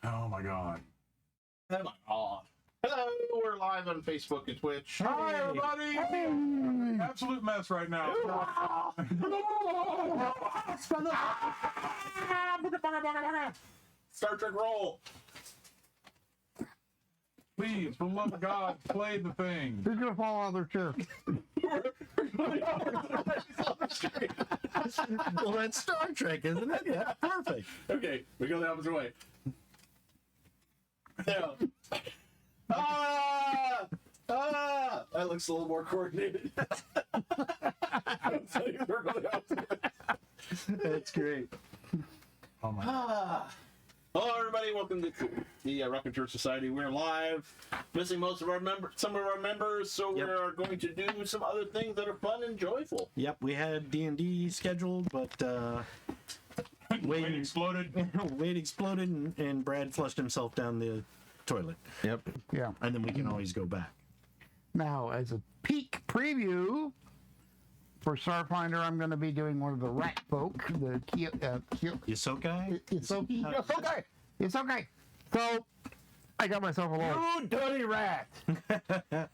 Oh my god. Hello, we're live on Facebook and Twitch. Hi everybody! Absolute mess right now. Star Trek roll. Please, for the love of God, play the thing. Who's gonna fall out of their chair? Well, that's Star Trek, isn't it? Yeah, perfect. Okay, we go the opposite way. Yeah. That looks a little more coordinated. That's great. Oh my. Hello, everybody. Welcome to the Raconteur Society. We're live. Missing most of our some of our members, so Yep. we're going to do some other things that are fun and joyful. Yep, we had D&D scheduled, but Wayne exploded. Wade exploded, and Brad flushed himself down the toilet. Yep. Yeah. And then we can always go back. Now, as a peek preview for Starfinder, I'm going to be doing one of the rat folk, the Yosokai? It's okay. It's okay. It's okay. So, I got myself a little. You dirty rat!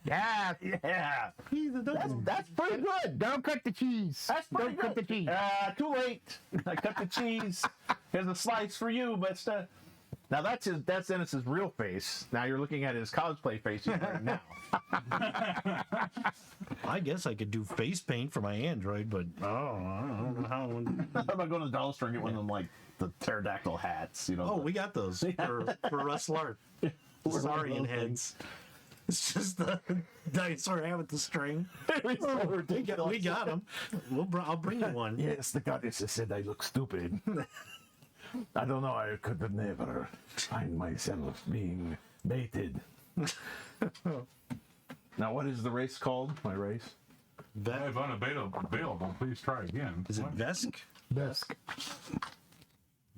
Yeah. Yeah. That's pretty good. Don't cut the cheese. That's pretty Don't cut the cheese. Too late. I cut the cheese. Here's a slice for you, but now that's Dennis's real face. Now you're looking at his cosplay face he's wearing now. I guess I could do face paint for my Android, but I don't know how. I'm gonna go to the dollar store and get one of them, like the pterodactyl hats. You know. Oh, we got those for Russ Lark. Saurian heads. It's just the dinosaur hat with the string. It's so ridiculous. We got them. I'll bring you one. Yes, the goddess said I look stupid. I don't know, I could never find myself being baited. Now, what is the race called? My race? If unavailable, please try again. Is it Vesk? Desk.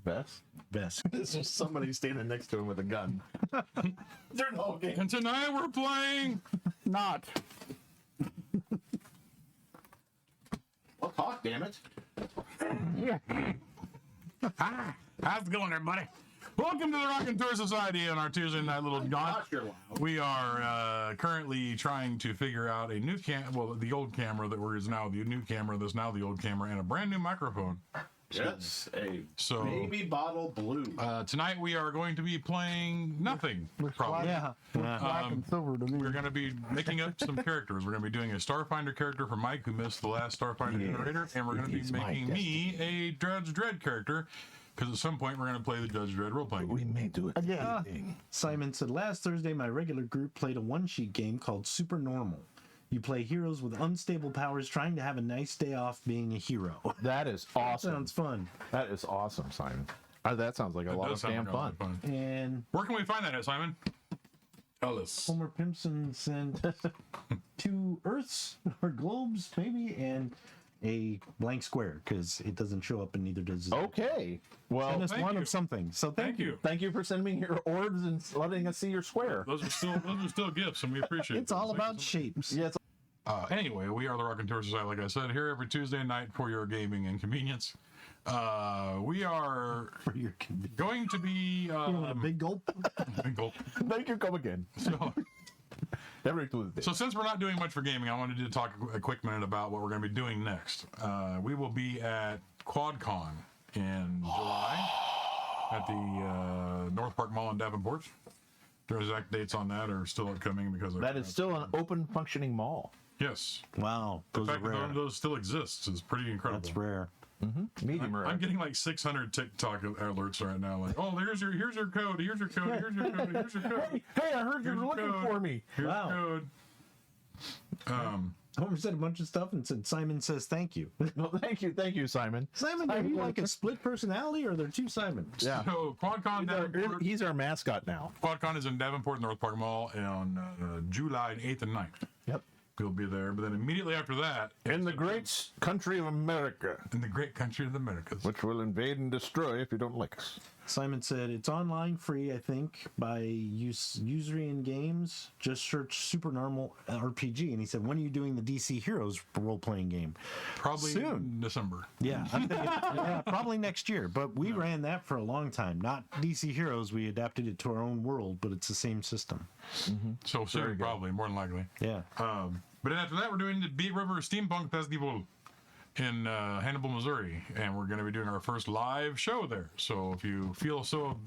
Best. Vesk. This is somebody standing next to him with a gun. They're no game. And tonight we're playing. Not. Well, talk, damn it. Yeah. How's it going, everybody? Welcome to the Raconteur Society on our Tuesday night little jaunt. Not sure why. We are currently trying to figure out a new the old camera that is now the new camera, that's now the old camera, and a brand new microphone. Yes, a So baby bottle blue. tonight we are going to be playing nothing. Probably. Yeah. Black and silver to me. We're going to be making up some characters. We're going to be doing a Starfinder character for Mike, who missed the last Starfinder generator, and we're going to be making me a Judge Dredd character, because at some point we're going to play the Judge Dredd role-playing game. We may do it. Again. Simon said, last Thursday, my regular group played a one-sheet game called Super Normal. You play heroes with unstable powers trying to have a nice day off being a hero. That is awesome. Sounds fun. That is awesome, Simon. That sounds like a lot Does of sound damn like a lot fun. of fun. And Where can we find that at, Simon? Ellis. Homer Pimpson sent 2 Earths or globes, maybe, and a blank square, because it doesn't show up and neither does it. Okay. Well, And it's thank one you. of something. So Thank you. thank you for sending me your orbs and letting us see your square. Those are still gifts, and we appreciate it. It's all Thank you about so much. shapes. Yes. Anyway, we are the Raconteur Society, like I said, here every Tuesday night for your gaming inconvenience. We are For your convenience. going to be You want a big gulp? big gulp. Thank you. Come again. Every Tuesday. So since we're not doing much for gaming, I wanted to talk a quick minute about what we're going to be doing next. We will be at QuadCon in July at the Northpark Mall in Davenport. The exact dates on that are still upcoming because That is still an open functioning mall. yes. Wow. The Those are fact that rare. those still exist is pretty incredible. That's rare. Medium rare. I'm getting like 600 TikTok alerts right now. Like, oh, here's your code. Here's your code. Here's your code. Here's your code. Hey, I heard you Here's were your looking code. for me. Here's Wow. your code. Homer said a bunch of stuff and said Simon says thank you. Well, thank you, Simon. Simon, are you like a split personality or are there 2 Simons? Yeah. So QuadCon Davenport. He's our mascot now. QuadCon is in Davenport, Northpark Mall, on July 8th and 9th. Yep. We'll be there. But then immediately after that, In the great country of America, in the great country of the Americas. which will invade and destroy if you don't like us. Simon said it's online free, I think, by Userian Games. Just search Supernormal RPG. And he said, when are you doing the DC Heroes role-playing game? Probably Soon. in December. Yeah, I'm thinking, yeah, probably next year. But we ran that for a long time. Not DC Heroes. We adapted it to our own world, but it's the same system. So soon, probably, more than likely. Yeah. But then after that, we're doing the Beat River Steampunk Festival in Hannibal, Missouri, and we're going to be doing our first live show there. So if you feel so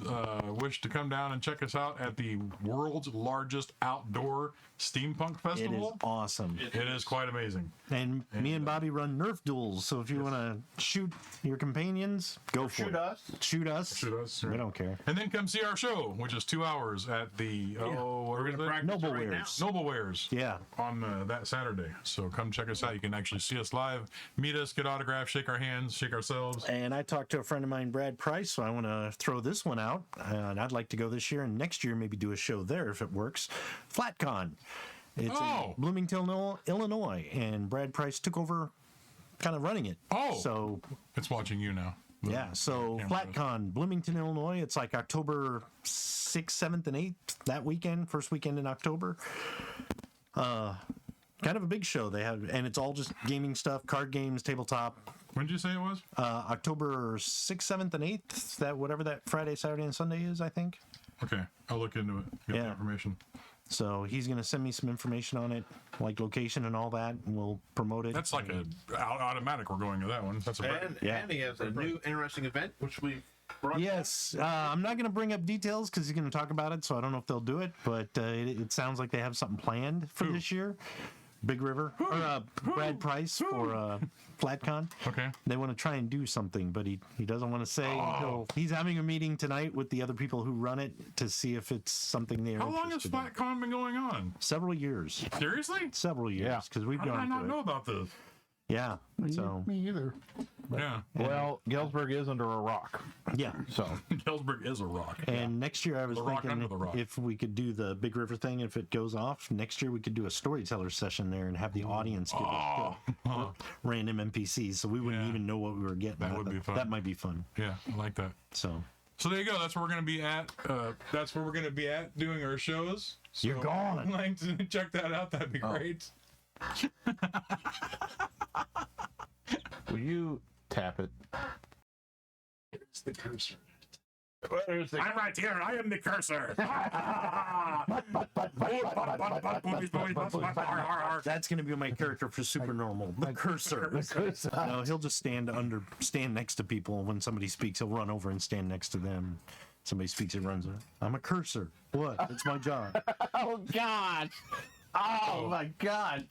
wish to come down and check us out at the world's largest outdoor steampunk It is festival, awesome. it is quite amazing. And me and Bobby run Nerf duels, so if you want to shoot your companions, go for it. Shoot us. Shoot us. We don't care. And then come see our show, which is 2 hours at the We're going to practice Noble right now. Wares. Noble Wares. Yeah. On that Saturday. So come check us out. You can actually see us live, meet us, get autographs, shake our hands, shake ourselves. And I talked to a friend of mine, Brad Price, so I want to throw this one out. And I'd like to go this year and next year maybe do a show there if it works. FlatCon. It's in Bloomington, Illinois, and Brad Price took over kind of running it. Oh. So, It's watching you now. yeah, so FlatCon, Bloomington, Illinois. It's like October 6th, 7th, and 8th, that weekend, first weekend in October. Kind of a big show they have, and it's all just gaming stuff, card games, tabletop. When did you say it was? October 6th, 7th, and 8th, that whatever that Friday, Saturday, and Sunday is, I think. Okay, I'll look into it. Get the Yeah. information. So he's going to send me some information on it, like location and all that, and we'll promote it. That's like a automatic. We're going to that one. That's a And, and he has a new interesting event, which we brought. Yes, I'm not going to bring up details because he's going to talk about it, so I don't know if they'll do it, but it sounds like they have something planned for this year. Big River, or Brad Price for FlatCon. Okay. They want to try and do something, but he doesn't want to say until he's having a meeting tonight with the other people who run it to see if it's something they're How long has interested in. FlatCon been going on? Several years. Seriously? Several years, because we've How did I gone not to know it. about this? Yeah, so, Me either. Yeah. Well, Galesburg is under a rock. yeah. So Galesburg is a rock. And next year I was The rock thinking under the rock. if we could do the Big River thing, if it goes off, next year we could do a storyteller session there and have the audience give us the random NPCs so we wouldn't Yeah. even know what we were getting. That would be fun. That might be fun. Yeah, I like that. So So there you go. That's where we're going to be at. That's where we're going to be at doing our shows. So You're gone. If you'd like to check that out, that'd be great. will you tap it? It's the cursor. Where's the I'm right here. I am the cursor. that's going to be my character for Supernormal, the cursor. No, he'll just stand next to people when somebody speaks. He'll run over and stand next to them. Somebody speaks, he runs. I'm a cursor. What? That's my job. Oh God! Oh my God!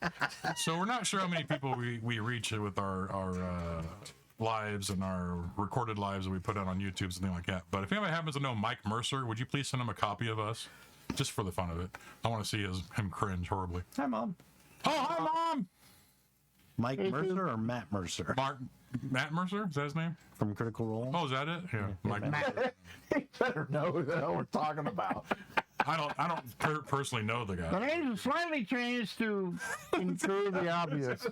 So we're not sure how many people we reach with our lives and our recorded lives that we put out on YouTube, something like that. But if anybody happens to know Mike Mercer, would you please send him a copy of us, just for the fun of it? I want to see him cringe horribly. Hi, Mom. Oh, hi, Mom. Mike Mercer or Matt Mercer Matt Mercer, is that his name? from Critical Role? Oh, is that it? Yeah, Mike Mercer. He better know who the hell we're talking about. I don't personally know the The guy. names slightly changed to include the obvious.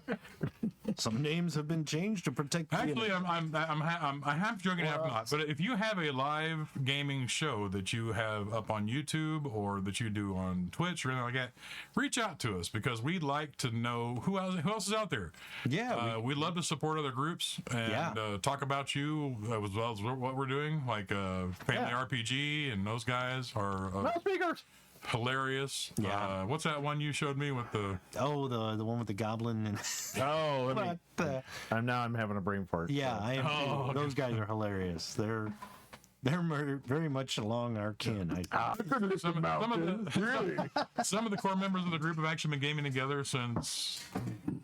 Some names have been changed to protect the Actually, I'm half joking, half not. But if you have a live gaming show that you have up on YouTube or that you do on Twitch or anything like that, reach out to us because we'd like to know who else is out there. Yeah, We'd love to support other groups and talk about you as well as what we're doing, like Family RPG and those guys are No speakers. hilarious. Yeah. What's that one you showed me with the? the one with the goblin and Oh, let me, but, I'm having a brain fart. yeah, I am. Oh, okay. Those guys are hilarious. They're very much along our kin. Some of the core members of the group have actually been gaming together since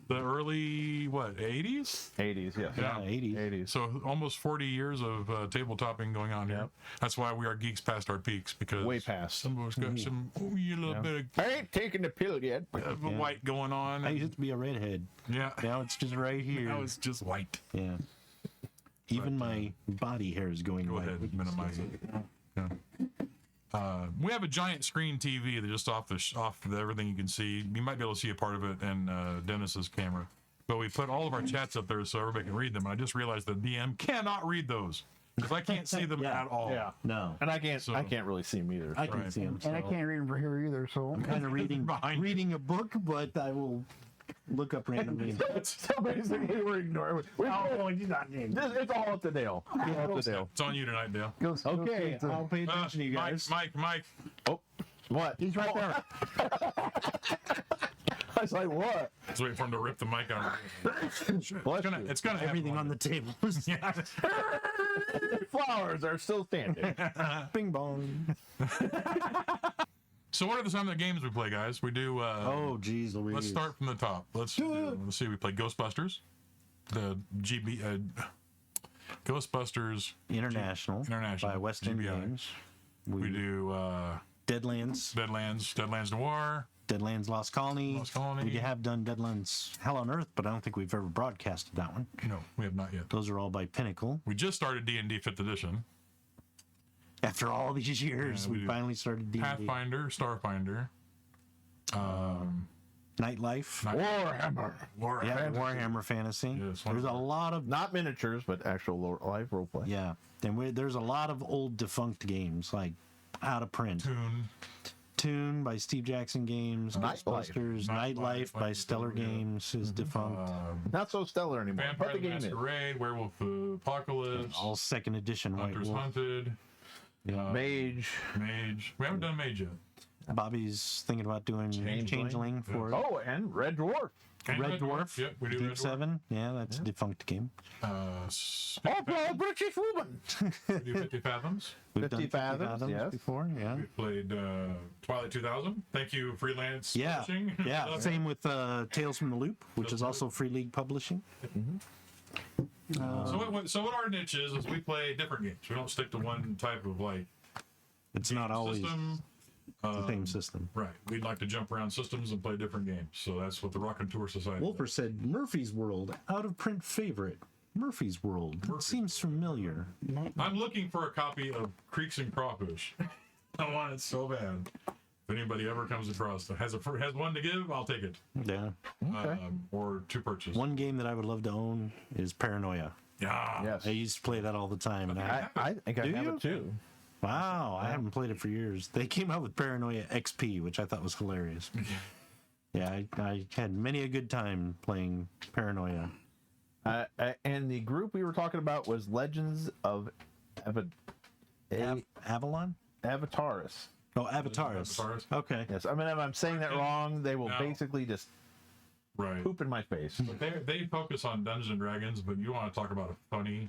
the early 80s. 80s, yes. Yeah. 80s. 80s. So almost 40 years of tabletopping going on here. Yep. That's why we are geeks past our peaks because Way past. some of us got some a little bit I ain't taking the pill yet. of white going on. I used to be a redhead. Yeah, Now it's just right here. now it's just white. Yeah. Even my body hair is going Go white. ahead, minimize it. Yeah. We have a giant screen TV that just off everything you can see. You might be able to see a part of it in Dennis's camera, but we put all of our chats up there so everybody can read them. And I just realized the DM cannot read those. because I can't see them at all. Yeah. No. And I can't really see them either. I can see them. And I can't read from here either, so. I'm kind of reading a book, but I will look up randomly. So basically, we're ignoring. It's all up to Dale. It's on you tonight, Dale. Okay, I'll pay attention to you guys. Mike. Oh, what? He's right there. I was like, what? Let's wait for him to rip the mic out. It's gonna Everything on the table. Yeah. Flowers are still standing. Bing bong. So what are some of the games we play, guys? We do. Oh, geez, Louise. Let's start from the top. Let's see. We play Ghostbusters, the GB Ghostbusters International by West End GBI. Games. We do Deadlands Noir. Deadlands Lost Colony. Lost Colony. We have done Deadlands Hell on Earth, but I don't think we've ever broadcasted that one. No, we have not yet. Those are all by Pinnacle. We just started D&D 5th edition. After all these years, Yeah, we we do. finally started D&D. Pathfinder, Starfinder. Nightlife. Warhammer. Yeah, Warhammer Fantasy. Yes, There's a lot of Not miniatures, but actual live roleplay. yeah, and there's a lot of old defunct games like out of print. Toon by Steve Jackson Games, Nightlife. Ghostbusters, Nightlife by Stellar Games is defunct. Not so stellar anymore. Vampire But the the game is. Masquerade, Werewolf Apocalypse, All second edition White Hunters Wolf. Hunted, Mage. Mage. We haven't done Mage yet. Bobby's thinking about doing Changeling for Oh, and Red Dwarf. And Red Dwarf. Yep, we do Deep Red Dwarf. 7. Yeah, that's a defunct game. Oh, British woman. We do 50 Fathoms. We've 50 done Fathoms, yes. before. Yeah. We played Twilight 2000. Thank you, Freelance Yeah, Publishing. yeah. Same with Tales from the Loop, which is also Free League Publishing. So what our niche is we play different games. We don't stick to one type of It's not always system. the same system. Right. We'd like to jump around systems and play different games. So that's what the Raconteur Society Wolfer does. said Murphy's World, out of print favorite. Murphy's World. It seems familiar. I'm looking for a copy of Creeks and Crawfish. I want it so bad. If anybody ever comes across has one to give, I'll take it. Yeah. Or to purchase. One game that I would love to own is Paranoia. Yeah. Yes. I used to play that all the time. And I think I Do have you? it too. wow, I haven't played it for years. They came out with Paranoia XP, which I thought was hilarious. Yeah, I had many a good time playing Paranoia. And the group we were talking about was Legends of Avalon? Avataris. Oh, Avataris. Avataris. Okay. Yes, I mean, if I'm saying that wrong, they will No. basically just Right. poop in my face. But they focus on Dungeons and Dragons, but you want to talk about a funny.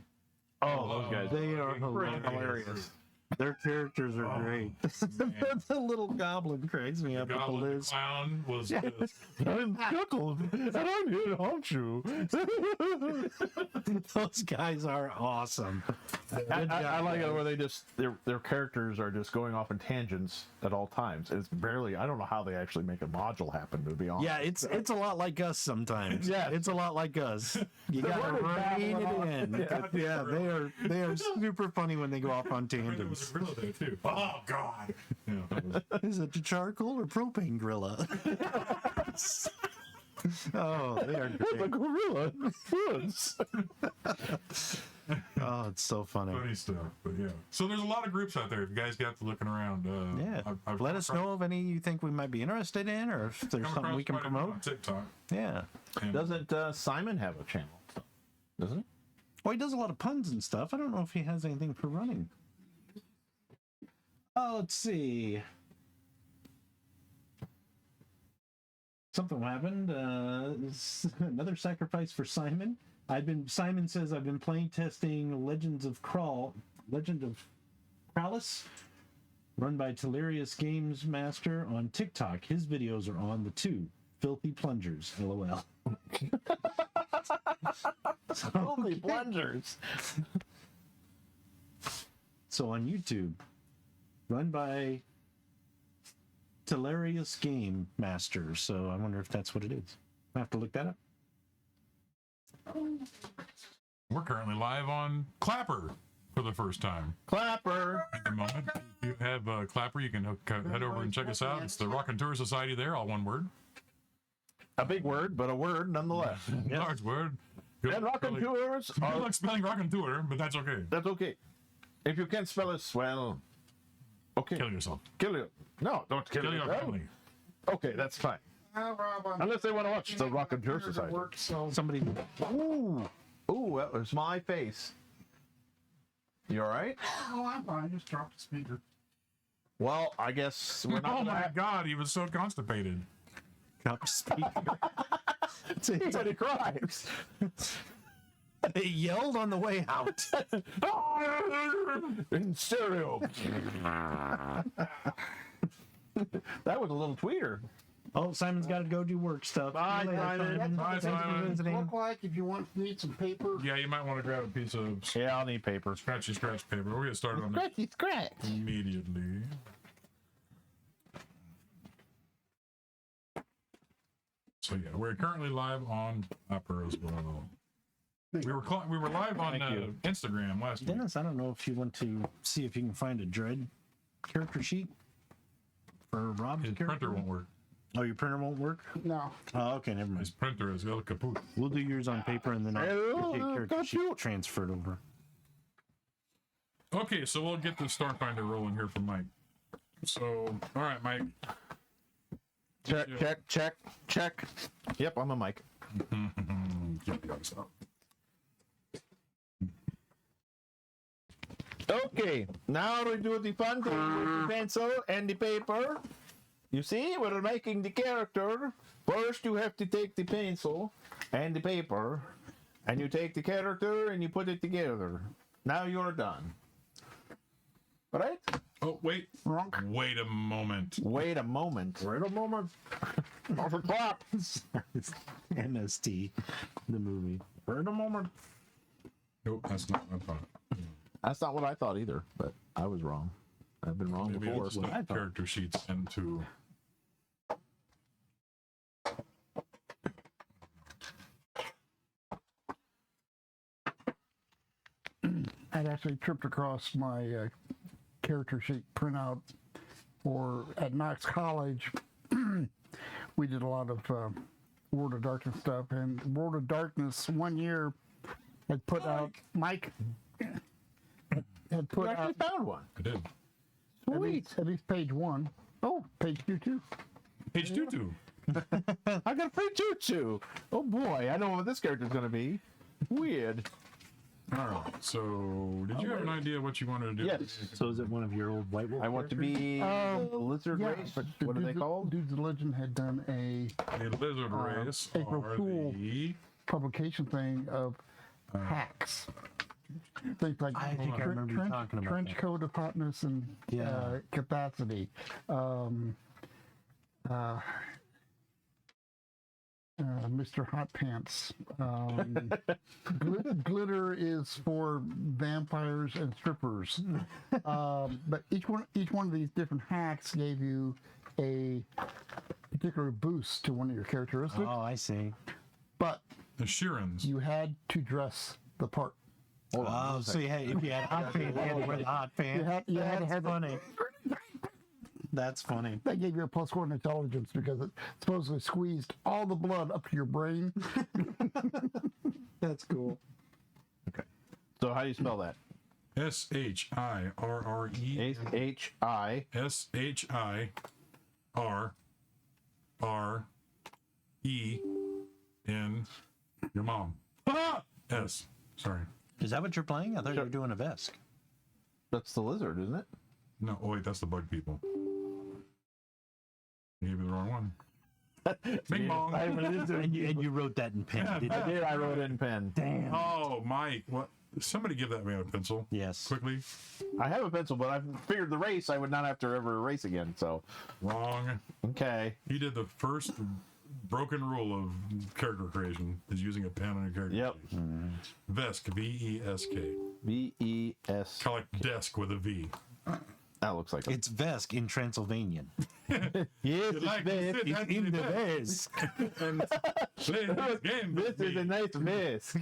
Oh, those guys. They are Freaking hilarious. hilarious. Their characters are great. The little goblin cracks me up with the Goblin the list. Clown was just, I'm Chuckles, and I'm here to haunt you. Those guys are awesome. I like it where they just their characters are just going off in tangents at all times. It's barely. I don't know how they actually make a module happen. To be honest. Yeah, it's a lot like us sometimes. Yeah. It's a lot like us. You gotta word is rein babbling it on. in. Yeah, they are super funny when they go off on there was tangents. a gorilla there too. Oh God! Yeah, that was- Is it a charcoal or propane gorilla? Oh, they are The great. gorilla in the woods. Oh, it's so funny. funny stuff. But yeah, so there's a lot of groups out there. If you guys got to looking around, Yeah. I've Let us know of any you think we might be interested in, or if there's come something we can across quite a few promote. on TikTok. Yeah. And Doesn't Simon have a channel? Doesn't he? Well, he does a lot of puns and stuff. I don't know if he has anything for running. Oh, let's see. Something happened. Another sacrifice for Simon. Simon says I've been playing testing Legend of Prowess, run by Telerius Games Master on TikTok. His videos are on the two filthy plungers. LOL. Holy plungers. So on YouTube, run by Telerius Game Master. So I wonder if that's what it is. I have to look that up. we're currently live on Clapper for the first time Clapper. at the moment. If you have Clapper, you can head over and check us out. It's the Raconteur Society there, all one word. A big word, but a word nonetheless. Large word. Good, And Raconteurs I are. like spelling Raconteur, but that's okay. That's okay. If you can't spell it, well, okay. Kill yourself. Kill you. No, don't kill, Kill your yourself. family. Okay, that's fine. Unless they want to watch the Raconteur Society. Somebody. Ooh, that was my face. You all right? Oh, I'm fine. I just dropped the speaker. Well, I guess we're not. Oh gonna my have- God, he was so constipated. Cup speaker. Somebody cries. They yelled on the way out. In stereo. That was a little tweeter. Oh, Simon's got to go do work stuff. Bye, See you later, Simon. Bye, Thanks for Simon. visiting. Look like if you need some paper. Yeah, you might want to grab a piece of Yeah, I'll need paper. scratchy scratch paper. We'll get started on that Scratch. immediately. So yeah, we're currently live on Opera as well. We were live on Instagram last week. Dennis, I don't know if you want to see if you can find a Dread character sheet for Rob's His character. printer won't work. Oh, your printer won't work? No. Oh, okay, never mind. His printer is El Caput. We'll do yours on paper and then I'll get character sheet transferred over. Okay, so we'll get the Starfinder rolling here from Mike. So, all right, Mike. Check. Yep, I'm a mic. Get the ice out. Okay, now we do the fun thing with the pencil and the paper. You see, we're making the character. First, you have to take the pencil and the paper, and you take the character and you put it together. Now you're done. Right? Oh, wait. Wrong. Wait a moment. Wait a moment. Not for clap. MST, the movie. Wait a moment. Nope, that's not what I thought. That's not what I thought either, but I was wrong. I've been wrong Maybe before. let's split character sheets into. I'd actually tripped across my character sheet printout for at Knox College. We did a lot of World of Darkness stuff, and World of Darkness one year had put out Mike had put You actually out found one. I did. at least page 1. Oh, page 2 too. Page 2. I got a free tutu. Oh boy, I know what this character's gonna be. Weird. All right. So, did you have an idea what you wanted to do? Yes. So is it one of your old White Wolf I want to be the lizard race. but What are they called? Dudes of Legend had done a The lizard race April are Fool. the. publication thing of hacks. Things like I think I remember you talking about trench that. coat of hotness and Yeah. capacity. Mr. Hot Pants. Glitter is for vampires and strippers. But each one of these different hacks gave you a particular boost to one of your characteristics. Oh, I see. But The Shirans. you had to dress the part. Oh, so if you had hot pants, you had to wear the hot pants. You had to That's have funny. That's funny. That gave you a +1 in intelligence because it supposedly squeezed all the blood up to your brain. That's cool. So how do you spell that? SHIRRE. H-I. SHIRREN. Your mom. S. Sorry. Is that what you're playing? I thought you were doing a Vesk. That's the lizard, isn't it? No, oh wait, that's the bug people. You gave me the wrong one. Bing bong. And you wrote that in pen, didn't I you? did. I wrote it in pen. Damn. Oh, Mike. What? Somebody give that man a pencil. Yes. Quickly. I have a pencil, but I figured the race I would not have to ever race again. So Wrong. okay. He did the first broken rule of character creation is using a pen on a character. Yep. sheet. Vesk. V-E-S-K. V-E-S. Kind of like desk with a V. That looks like it. It's Vesk in Transylvanian. Yes, You like to sit It's at in the desk Vesk. and play this game This with is a me. nice vest.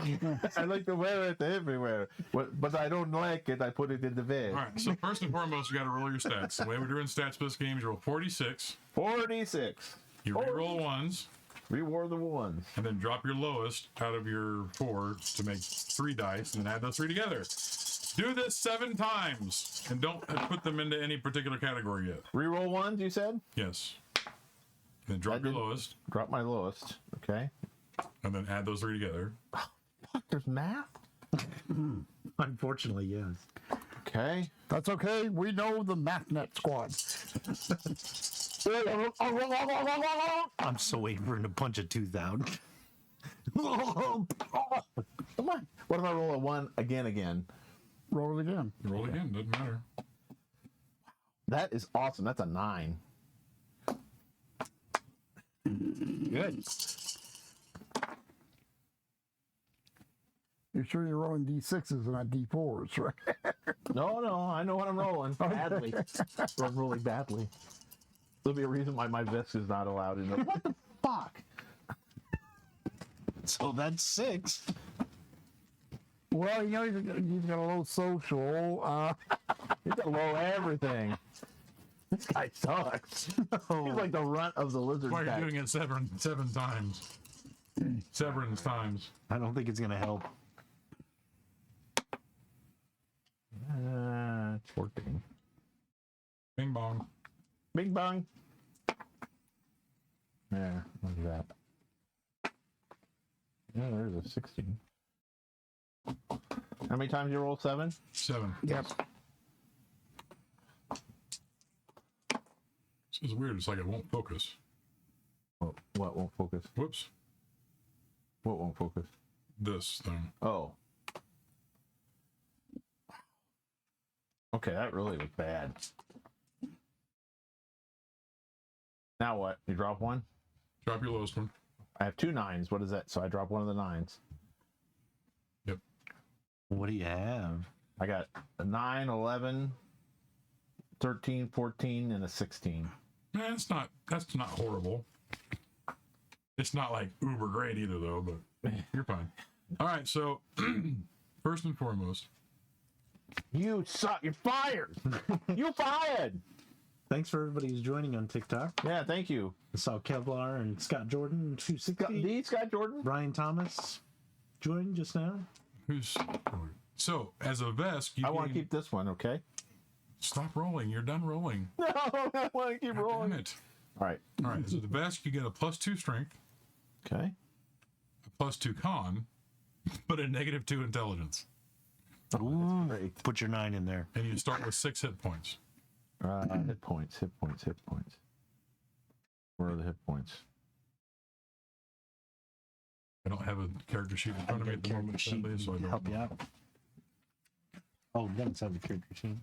I like to wear it everywhere. But I don't like it. I put it in the vest. All right, so first and foremost, you got to roll your stats. The way we're doing stats for this game is you roll 46, 46. you re-roll ones, Reward the ones. and then drop your lowest out of your 4 to make 3 dice, and then add those 3 together. Do this 7 times, and don't put them into any particular category yet. Reroll ones, you said? Yes. Then drop your lowest, Drop my lowest. Okay. and then add those 3 together. Fuck, there's math? Unfortunately, yes. Okay. That's okay. We know the MathNet squad. I'm so waiting for him to punch a tooth out. Come on. What if I roll a 1 again? Roll it again. Roll again, doesn't matter. That is awesome. That's a 9. Good. You're sure you're rolling D6s and not D4s, right? No, I know what I'm rolling. Badly. I'm rolling badly. There'll be a reason why my Visk is not allowed in the. What the fuck? So that's 6. Well, you know, he's got a low social. He's got low everything. This guy sucks. He's like the runt of the lizard Why are pack. you doing it 7 times? 7 times. I don't think it's going to help. It's working. Bing bong. Bing bong. Yeah, look at that. Yeah, there's a 16. How many times you roll 7? 7. Yep. This is weird. It's like it won't focus. What won't focus? Whoops. What won't focus? This thing. Oh. Okay, that really was bad. Now what? You drop 1? Drop your lowest one. I have 2 9s. What is that? So I drop one of the 9s. Yep. What do you have? I got a 9, 11, 13, 14, and a 16. Man, that's not horrible. It's not like uber great either though, but you're fine. All right, so first and foremost, You suck. You're fired. You fired. Thanks for everybody who's joining on TikTok. Yeah, thank you. I saw Kevlar and Scott Jordan, 260. Scott Jordan? Brian Thomas joined just now. who's so as a Vesk, you I want to gain- keep this one, okay? stop rolling. You're done rolling. No, I want to keep Damn rolling. it. All right. All right, so the Vesk, you get a +2 strength, Okay. a +2 con, but a -2 intelligence, Great. Put your 9 in there. and you start with 6 hit points. Hit points. Where are the hit points? I don't have a character sheet in front of me at the moment, sadly, so I don't help you know. out. Oh, then it's on the character sheet.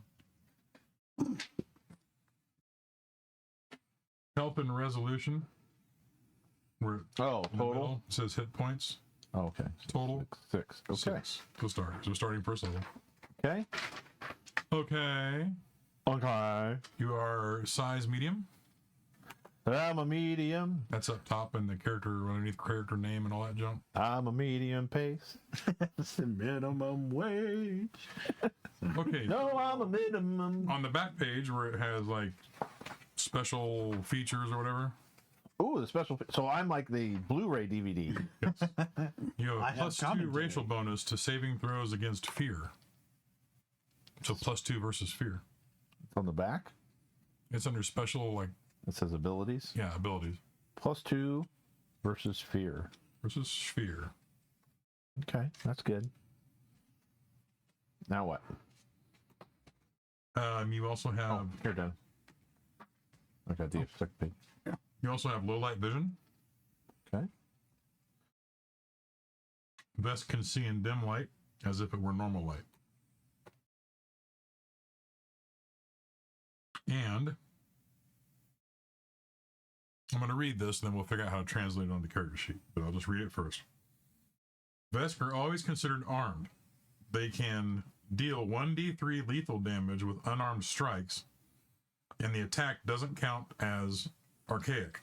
Help and resolution. We're Oh, in the total? middle. It says hit points Oh, okay. total. 6. Okay. 6. So start. So starting first level. Okay. Okay. Okay. You are size medium. I'm a medium. That's up top in the character underneath character name and all that junk. I'm a medium pace. It's the minimum wage. Okay. No, I'm a minimum. On the back page where it has like special features or whatever, Ooh, the special. So I'm like the Blu-ray DVD. you have a I have +2 commentary. racial bonus to saving throws against fear. So +2 versus fear. It's on the back. It's under special, like, It says abilities. yeah, abilities +2 versus fear. versus fear. Okay, that's good. Now what? You also have Oh, here, done. Okay, the second page. you also have low light vision. Okay. Vest can see in dim light as if it were normal light. And I'm going to read this, and then we'll figure out how to translate it on the character sheet. But I'll just read it first. Vesk are always considered armed. They can deal 1d3 lethal damage with unarmed strikes, and the attack doesn't count as archaic.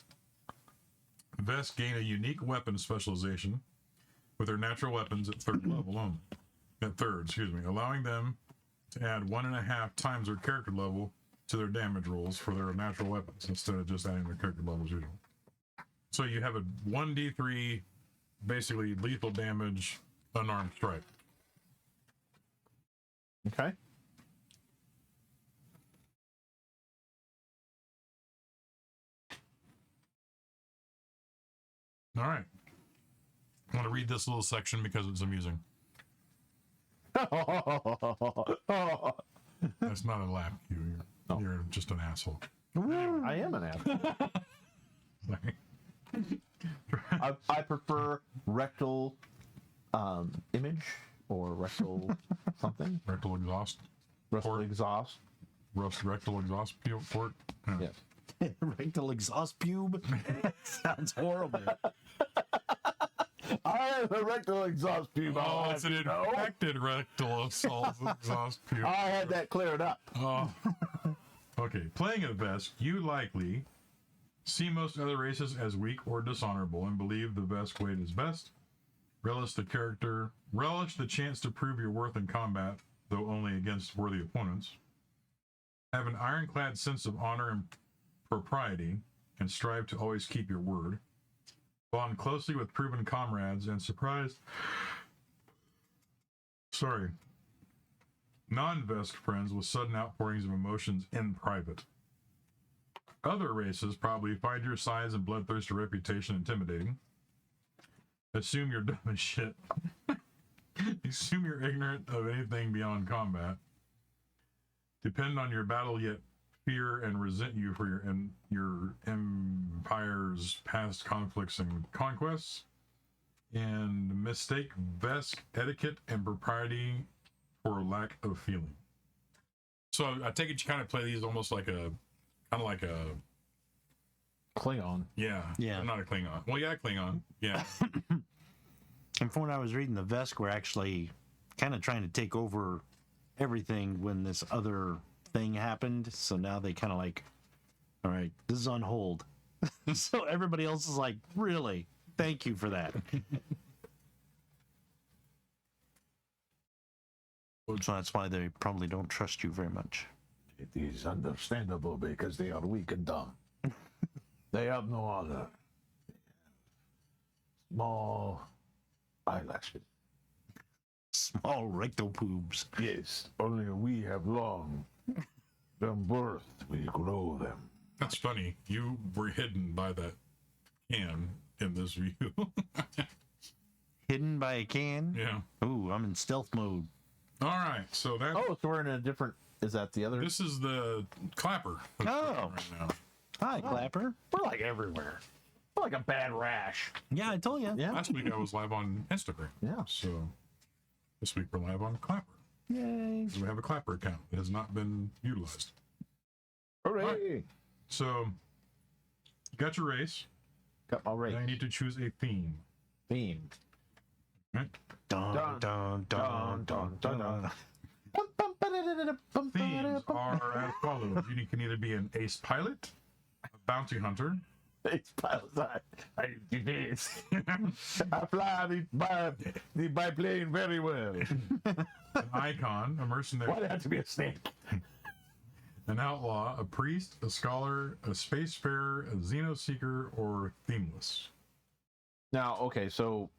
Vesk gain a unique weapon specialization with their natural weapons at third level only. At third, excuse me, allowing them to add 1.5 times their character level to their damage rolls for their natural weapons instead of just adding their character level as usual. So you have a 1d3 basically lethal damage unarmed strike. Okay. All right. I want to read this little section because it's amusing. That's not a laugh. You're just an asshole. I am an asshole. Sorry. I prefer rectal image or rectal something. Rectal exhaust. Rectal Port. exhaust. Rectal exhaust port. Yeah. Yes. Rectal exhaust pube. Sounds horrible. I have a rectal exhaust pube. Oh, it's an infected rectal exhaust pube. I had that cleared up. Oh. Okay. Playing at best, you likely see most other races as weak or dishonorable and believe the best weight is best. Relish the chance to prove your worth in combat, though only against worthy opponents. Have an ironclad sense of honor and propriety, and strive to always keep your word. Bond closely with proven comrades and non-vest friends with sudden outpourings of emotions in private. Other races probably find your size and bloodthirsty reputation intimidating. Assume you're dumb as shit. Assume you're ignorant of anything beyond combat. Depend on your battle, yet fear and resent you for your empire's past conflicts and conquests. And mistake vest etiquette and propriety for lack of feeling. So I take it you kind of play these almost like a Klingon. Yeah. Yeah. Not a Klingon. Well, yeah, Klingon. Yeah. And from what I was reading, the Vesk were actually kind of trying to take over everything when this other thing happened. So now they kind of like, all right, this is on hold. So everybody else is like, really? Thank you for that. So that's why they probably don't trust you very much. It is understandable because they are weak and dumb. They have no honor. Small eyelashes. Small rectal poobs. Yes, only we have long. From birth, we grow them. That's funny. You were hidden by that can in this view. Hidden by a can? Yeah. Ooh, I'm in stealth mode. All right. So that. Oh, so we're in a different. Is that the other? This is the clapper. Oh. Right now. Hi, Clapper. We're like everywhere. We're like a bad rash. Yeah, I told you. Yeah. Last week I was live on Instagram. Yeah. So this week we're live on Clapper. Yay. So we have a Clapper account that has not been utilized. Hooray! Right. So you got your race. Got my race. Now you need to choose a theme. Theme. Right? Dun, dun, dun, dun, dun, dun. Themes are as follows. You can either be an ace pilot, a bounty hunter, It's pilots. I do this. I fly the biplane very well. an icon, a mercenary, Why'd it have to be a snake? an outlaw, a priest, a scholar, a spacefarer, a xenoseeker, or themeless. Now, okay, so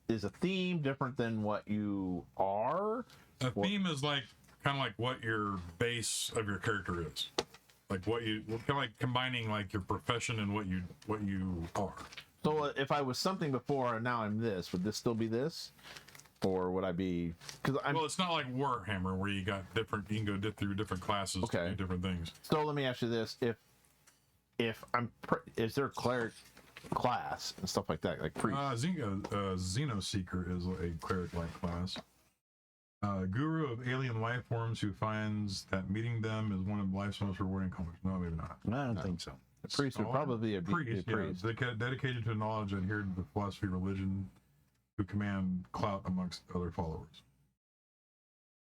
is a theme different than what you are? A theme is like kind of like what your base of your character is. Like what you kind of like combining like your profession and what you are. So if I was something before and now I'm this, would this still be this? Or would I be? Because I'm. Well, it's not like Warhammer where you got different. You can go through different classes to do different things. So let me ask you this: if I'm, is there a cleric class and stuff like that, like priest? Xenoseeker is a cleric-like class. Guru of alien life forms who finds that meeting them is one of life's most rewarding accomplishments. No, maybe not. I don't think so. A priest would probably be a priest. Dedicated to knowledge and adhered to the philosophy of religion, who command clout amongst other followers.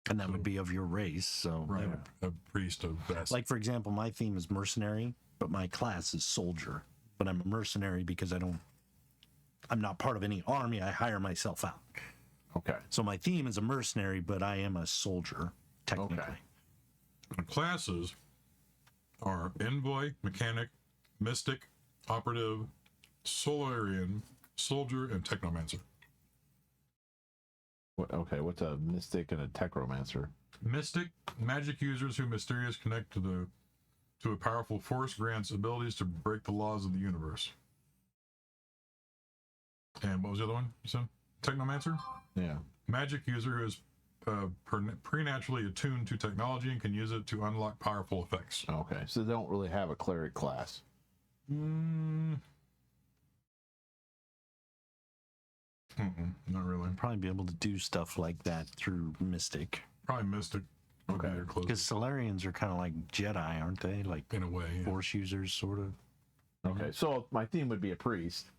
And that would be of your race. So, Right, yeah. a priest of best. Like, for example, my theme is mercenary, but my class is soldier. But I'm a mercenary because I'm not part of any army. I hire myself out. Okay. So my theme is a mercenary, but I am a soldier, technically. Okay. The classes are envoy, mechanic, mystic, operative, Solarian, soldier, and technomancer. Okay, what's a mystic and a techromancer? Mystic magic users who mysterious connect to a powerful force grants abilities to break the laws of the universe. And what was the other one you said? Technomancer? Yeah. Magic user who is preternaturally attuned to technology and can use it to unlock powerful effects. Okay, so they don't really have a cleric class. Not really. Probably be able to do stuff like that through Mystic. Probably Mystic. Okay. Because Solarians are kind of like Jedi, aren't they? Like In a way, yeah. Force users, sort of. Okay, so my theme would be a priest.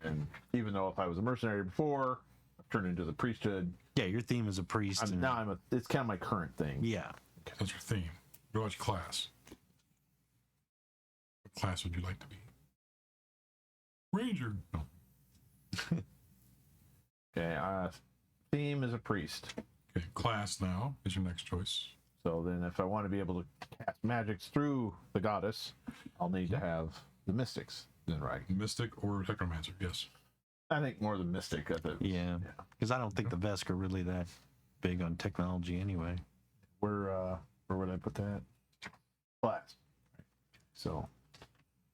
And even though if I was a mercenary before, I've turned into the priesthood. Yeah, your theme is a priest. It's kind of my current thing. Yeah. That's your theme. What about your class? What class would you like to be? Ranger. No. Okay, theme is a priest. Okay, class now is your next choice. So then if I want to be able to cast magics through the goddess, I'll need to have the mystics. Then right. Mystic or Technomancer, yes. I think more the mystic. Yeah. Because I don't think the Vesk are really that big on technology anyway. Where would I put that? Class. So,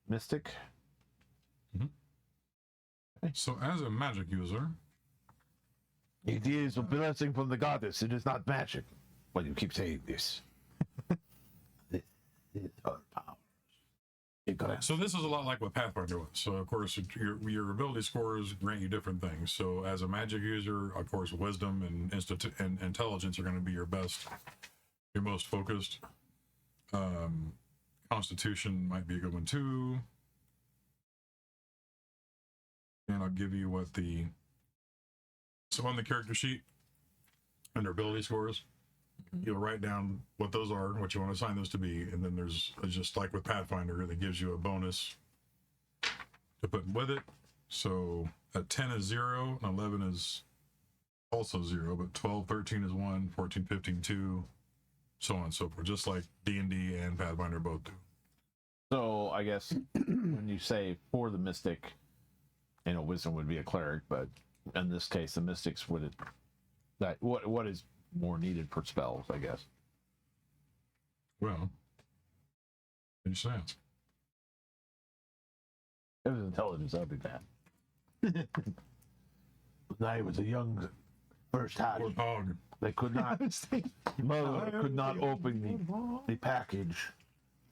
mystic. So as a magic user, It is a blessing from the goddess. It is not magic. Why do you keep saying this? This is her power. so this is a lot like what Pathfinder was. So of course your ability scores grant you different things. So as a magic user, of course, wisdom and intelligence are going to be your best, your most focused. Constitution might be a good one too. And I'll give you so on the character sheet under ability scores, you'll write down what those are, what you want to assign those to be, and then there's just like with Pathfinder, that gives you a bonus to put with it. So a 10 is 0, and 11 is also 0, but 12, 13 is 1, 14, 15, 2, so on and so forth, just like D&D and Pathfinder both do. So I guess when you say for the mystic, wisdom would be a cleric, but in this case, the mystics would what is more needed per spells, I guess. Well, you should ask. If it was intelligence, that'd be bad. When I was a young first Or hatch, Pog. they could not, mother could not open the package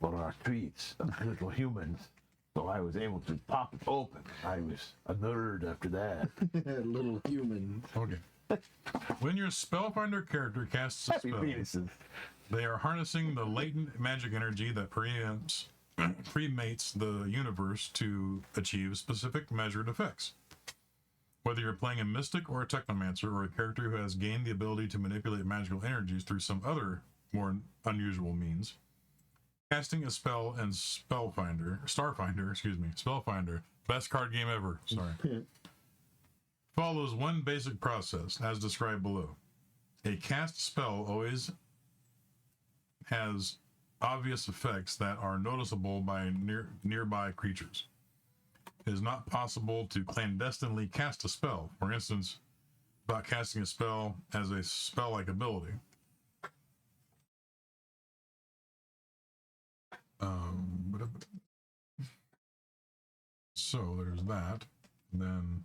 for our treats of little humans. So I was able to pop it open. I was a nerd after that. Little human. Okay. When your Spellfinder character casts a Happy spell, penises. they are harnessing the latent magic energy that premates the universe to achieve specific measured effects. Whether you're playing a mystic or a technomancer or a character who has gained the ability to manipulate magical energies through some other more unusual means, casting a spell in Starfinder, best card game ever, sorry, follows one basic process as described below. A cast spell always has obvious effects that are noticeable by nearby creatures. It is not possible to clandestinely cast a spell, for instance, by casting a spell as a spell-like ability. So there's that. And then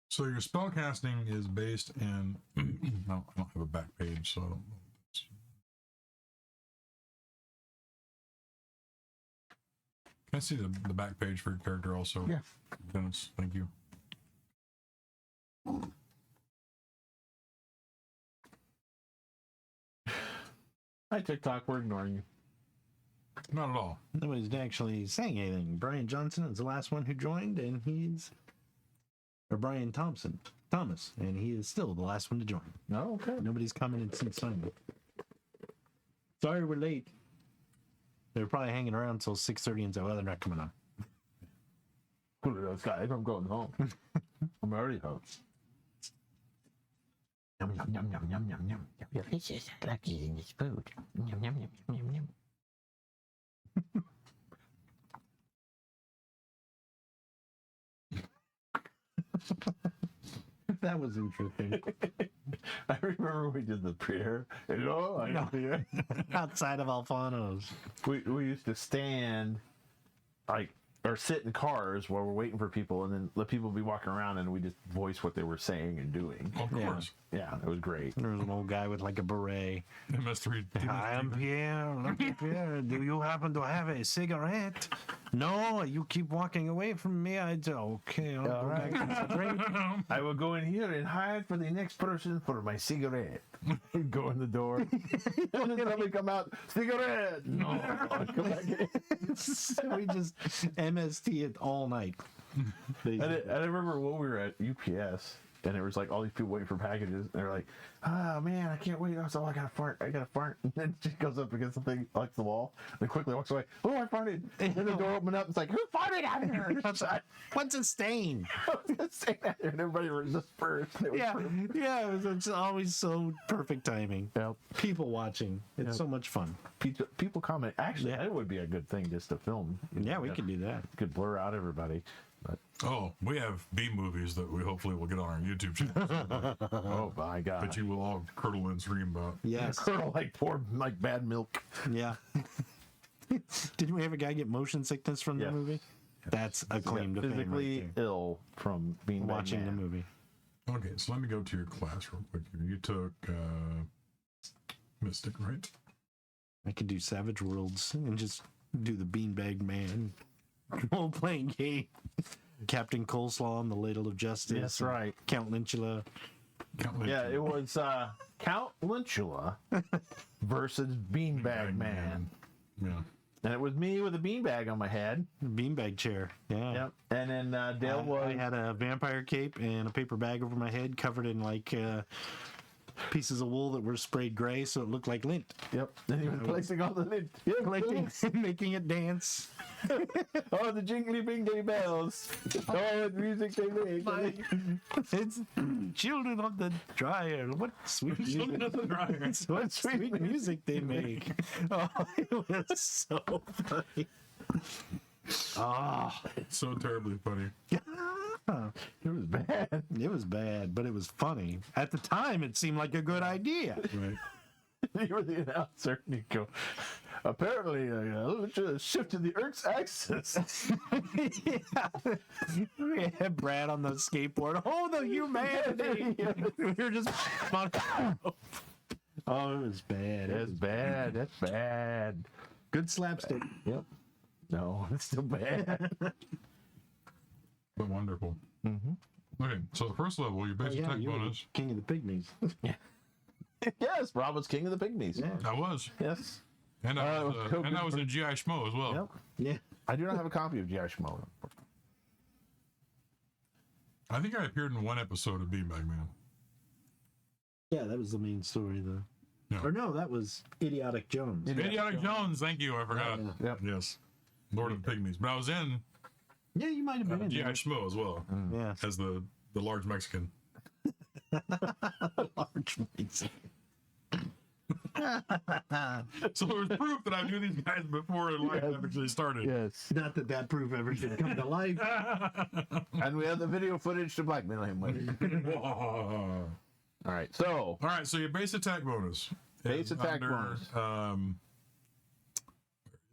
so your spell casting is based in no, I don't have a back page, so I don't know. Can I see the back page for your character also? Yeah. Dennis, thank you. Hi, TikTok. We're ignoring you. Not at all. Nobody's actually saying anything. Brian Johnson is the last one who joined, and Brian Thomas, and he is still the last one to join. No, okay. Nobody's commented since Sunday. Sorry we're late. They were probably hanging around until 6:30 and said, well, they're not coming on. Cool those guys. I'm going home. I'm already home. Yum, yum, yum, yum, yum, yum, yum. Delicious. I like eating this food. Yum, yum, yum, yum, yum. That was interesting. I remember we did the prayer. Hello, I'm here. Outside of Alfano's. We used to stand like or sit in cars while we're waiting for people, and then let people be walking around, and we just voice what they were saying and doing. Of course. Yeah, it was great. There was an old guy with like a beret. MS3. I am Pierre. Look at Pierre. Do you happen to have a cigarette? No, you keep walking away from me. I do. Okay, I'll go back to the drink. I will go in here and hide for the next person for my cigarette. Go in the door. And then somebody come out, cigarette. No, come back in. We just MST it all night. And I remember when we were at UPS, and it was like all these people waiting for packages, and they're like, "Oh man, I can't wait! So I gotta fart! I gotta fart!" And then she goes up against the thing, like the wall, and quickly walks away. Oh, I farted! And then the door opened up. It's like, who farted out here? What's a stain? I was gonna say that, and everybody was dispersed. It was perfect. Yeah. It's always so perfect timing. Yep. People watching. It's so much fun. People comment. Actually, that would be a good thing just to film. Yeah, we could do that. Could blur out everybody. But Oh, we have B movies that we hopefully will get on our YouTube channel oh my god, that you will all curdle and scream about. Yes. curdle like poor like bad milk. Yeah. Didn't we have a guy get motion sickness from the Yes. movie? That's a claim to fame Physically right there. ill from being Watching the man. movie. Okay, so let me go to your class real quick. You took Mystic, right? I could do Savage Worlds and just do the Beanbag Man role playing game. Captain Coleslaw and the Ladle of Justice. That's right. Count Lynchula. Yeah, it was Count Lynchula versus Beanbag Man. Yeah. And it was me with a beanbag on my head. Beanbag chair. Yeah. Yep. And then Dale was. I had a vampire cape and a paper bag over my head covered in like pieces of wool that were sprayed gray so it looked like lint. Yep. Then he was placing all the lint. Yep. Collecting, making it dance. Oh, the jingly bingly bells. Oh, the music they make. It's children of the dryer. What sweet music. What sweet music they make. Oh, it was so funny. Ah, So terribly funny. It was bad. it was bad, but it was funny. At the time, it seemed like a good idea. Right. You were the announcer, and you go, apparently, let's shift to the Earth's axis. We had Brad on the skateboard. Oh, the humanity! We were just. Oh, it was bad. That's bad. That's bad. Good slapstick. Yep. No, it's still bad. But wonderful. Mm-hmm. Okay, so the first level, your basic attack you were bonus. King of the Pygmies. Yes, Rob was king of the pygmies. Yeah. I was. Yes. And I was, Coke and I was in GI Schmo as well. Yep. Yeah. I do not have a copy of G.I. Schmo. I think I appeared in one episode of Beanbag Man. Yeah, that was the main story, though. Yeah. Or no, that was Idiotic Jones. Idiotic Jones, thank you, I forgot. Yep. Yes. Lord of the Pygmies. But I was in Yeah, you might have been in GI there. Schmo as well, Yeah. as the large Mexican. Large Mexican. So there was proof that I knew these guys before life actually started. Yes. Not that that proof ever should come to life. And we have the video footage to blackmail him with. All All right. So, right, so your base attack bonus. Base is attack bonus.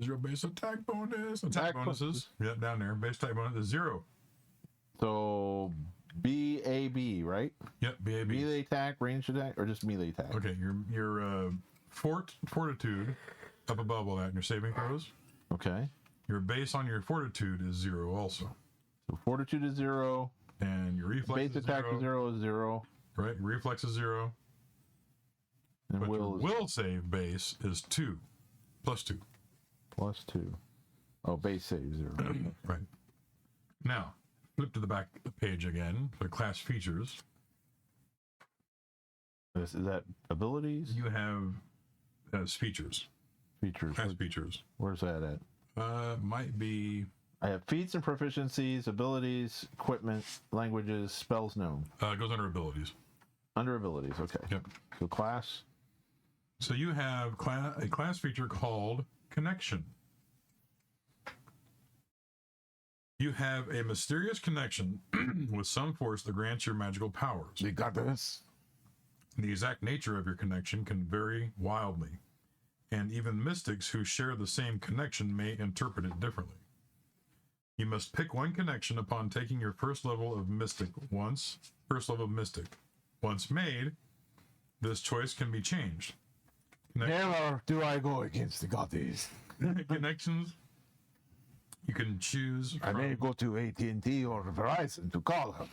Is your base attack bonus? Attack Attack bonuses. Yep, down there. Base attack bonus is 0. so BAB, right? Yep, BAB. Melee attack, ranged attack, or just melee attack? Okay, your fortitude up above all that, and your saving throws. Okay. Your base on your fortitude is 0 also, So fortitude is 0. and your reflex Base is attack 0. is 0. Right, your reflex is 0, And but your will is will save base is 2, plus 2. plus 2. Oh, base save 0. Right. Now, flip to the back page again for class features. Is that abilities? You have as features, Features. class features. Where's that at? Might be I have feats and proficiencies, abilities, equipment, languages, spells known. it goes under abilities. Under abilities, okay. Yep. So class. So you have a class feature called Connection. You have a mysterious connection with some force that grants your magical powers. We got this. The exact nature of your connection can vary wildly, and even mystics who share the same connection may interpret it differently. You must pick one connection upon taking your first level of mystic. Once made, this choice can be changed. Never do I go against the goddess. Connections you can choose I may go to AT&T or Verizon to call her.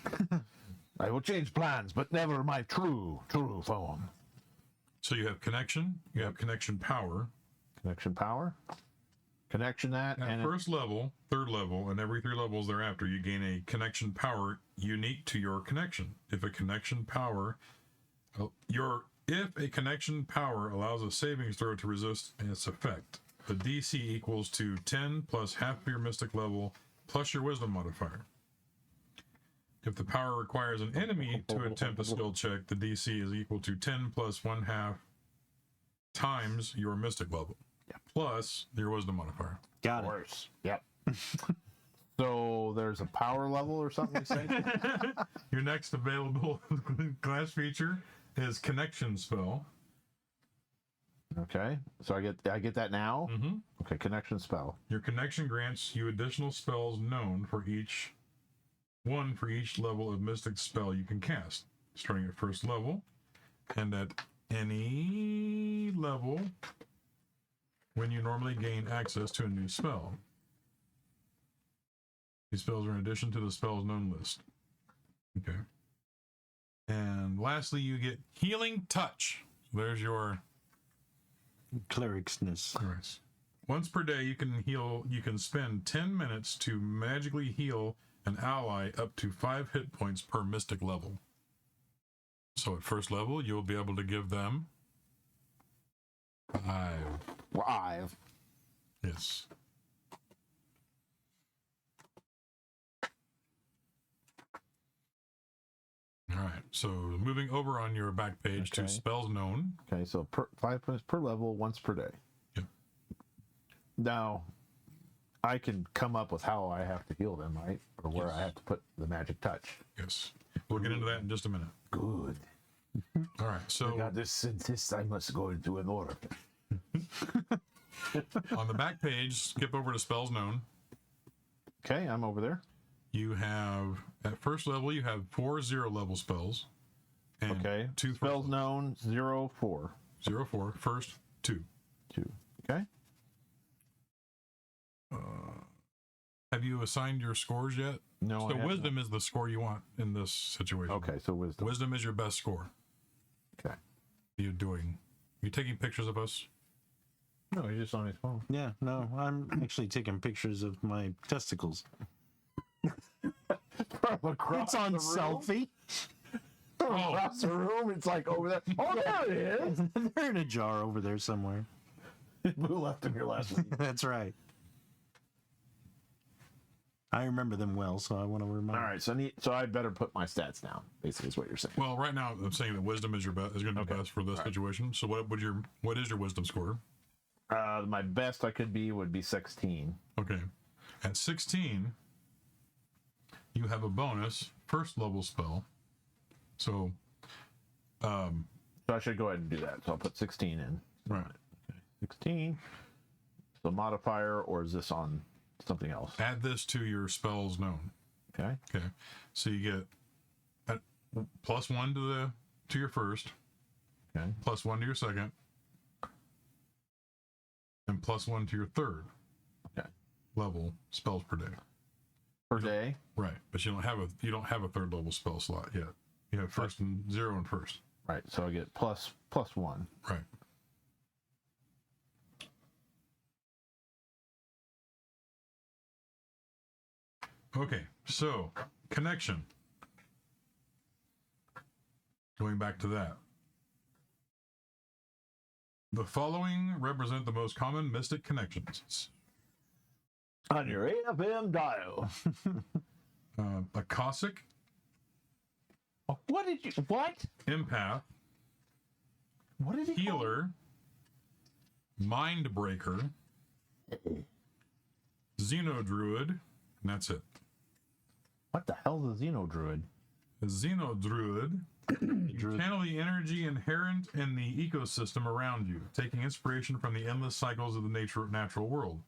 I will change plans, but never my true phone. So you have connection, you have connection power. Connection power. Connection that. At and first level, third level, and every 3 levels thereafter, you gain a connection power unique to your connection. If a connection power allows a savings throw to resist its effect, the DC equals to 10 plus half of your mystic level plus your wisdom modifier. If the power requires an enemy to attempt a skill check, the DC is equal to 10 plus 1/2 times your mystic level, plus your wisdom modifier. Got it. worse. Yep. So there's a power level or something you say? Your next available class feature is Connection Spell. Okay. So I get that now? Mm-hmm. Okay, connection spell. Your connection grants you additional spells known for each level of mystic spell you can cast, starting at first level, and at any level when you normally gain access to a new spell. These spells are in addition to the spells known list. Okay. And lastly, you get Healing Touch. There's your Clericsness. Right. Once per day, you can spend 10 minutes to magically heal an ally up to 5 hit points per mystic level. So at first level, you'll be able to give them 5. Yes. All right. So moving over on your back page to Okay. spells known. Okay, so 5 points per level, once per day. Yep. Now, I can come up with how I have to heal them, right? Or where Yes. I have to put the magic touch. Yes. We'll get into that in just a minute. Good. All right. So Goddess insists I must go into an order. on the back page, skip over to spells known. Okay, I'm over there. You have, at first level, you have 4 0-level spells. And Okay. 2 Spells known 0-4. 0-4, first 2. 2. Okay. Have you assigned your scores yet? No, So I have wisdom is the score you want in this situation. Okay, so wisdom. Wisdom is your best score. Okay. You're taking pictures of us? No, he's just on his phone. Yeah, no, I'm actually taking pictures of my testicles. It's on selfie. Across the room, it's like over there. Oh, there it is. They're in a jar over there somewhere. Who left him here last week? That's right. I remember them well, so I want to remind. All right, so I better put my stats down. Basically, is what you're saying. Well, right now I'm saying that wisdom is going to be best for this situation. So what is your wisdom score? My best I could be would be 16. Okay. At 16, you have a bonus first level spell. So So I should go ahead and do that. So I'll put 16 in. right. 16. So modifier, or is this on something else? Add this to your spells known. Okay. Okay. So you get +1 to your first, Okay. +1 to your second, and +1 to your third Okay. level spells per day. Per day. Right. But you don't have a third level spell slot yet. You have first and 0 and first. Right. So I get +1. Right. Okay, so connection. Going back to that. The following represent the most common mystic connections. On your AFM dial. A Cossack. What did you? What? Empath, What did he? Call healer, mind breaker, xenodruid, and that's it. What the hell's a xenodruid? A xenodruid, you channel the energy inherent in the ecosystem around you, taking inspiration from the endless cycles of the natural world.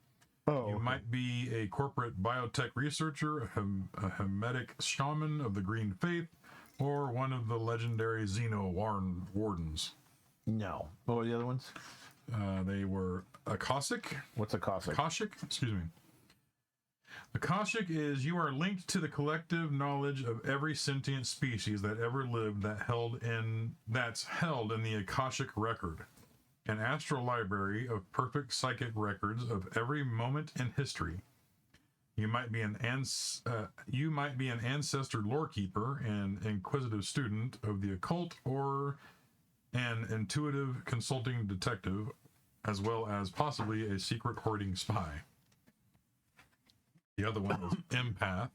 Oh, You might be a corporate biotech researcher, a Hermetic shaman of the Green Faith, or one of the legendary Wardens. No. What were the other ones? They were Akashic. What's a Cossack? Akashic, excuse me. Akashic is you are linked to the collective knowledge of every sentient species that ever lived that's held in the Akashic record, an astral library of perfect psychic records of every moment in history. You might be an ancestor lore keeper, an inquisitive student of the occult, or an intuitive consulting detective, as well as possibly a secret hoarding spy. The other one is empath.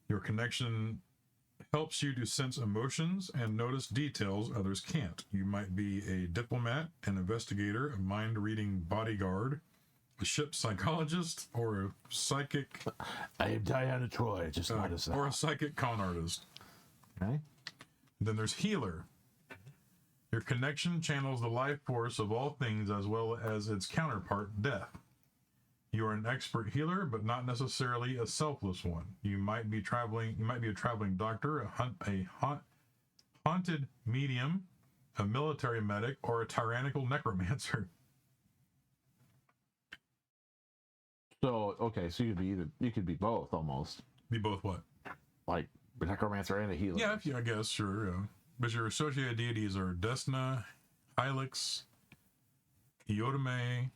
Your connection helps you to sense emotions and notice details others can't. You might be a diplomat, an investigator, a mind-reading bodyguard, a ship psychologist, or a psychic... I am Diana Troy, just notice that. Or a psychic con artist. Okay. Then there's healer. Your connection channels the life force of all things as well as its counterpart, death. You are an expert healer, but not necessarily a selfless one. You might be a traveling doctor, a haunted medium, a military medic, or a tyrannical necromancer. So okay, so you could be both almost. Be both what? Like a necromancer and a healer. Yeah, I guess, sure. Yeah. But your associated deities are Desna, Hylix, Iotame,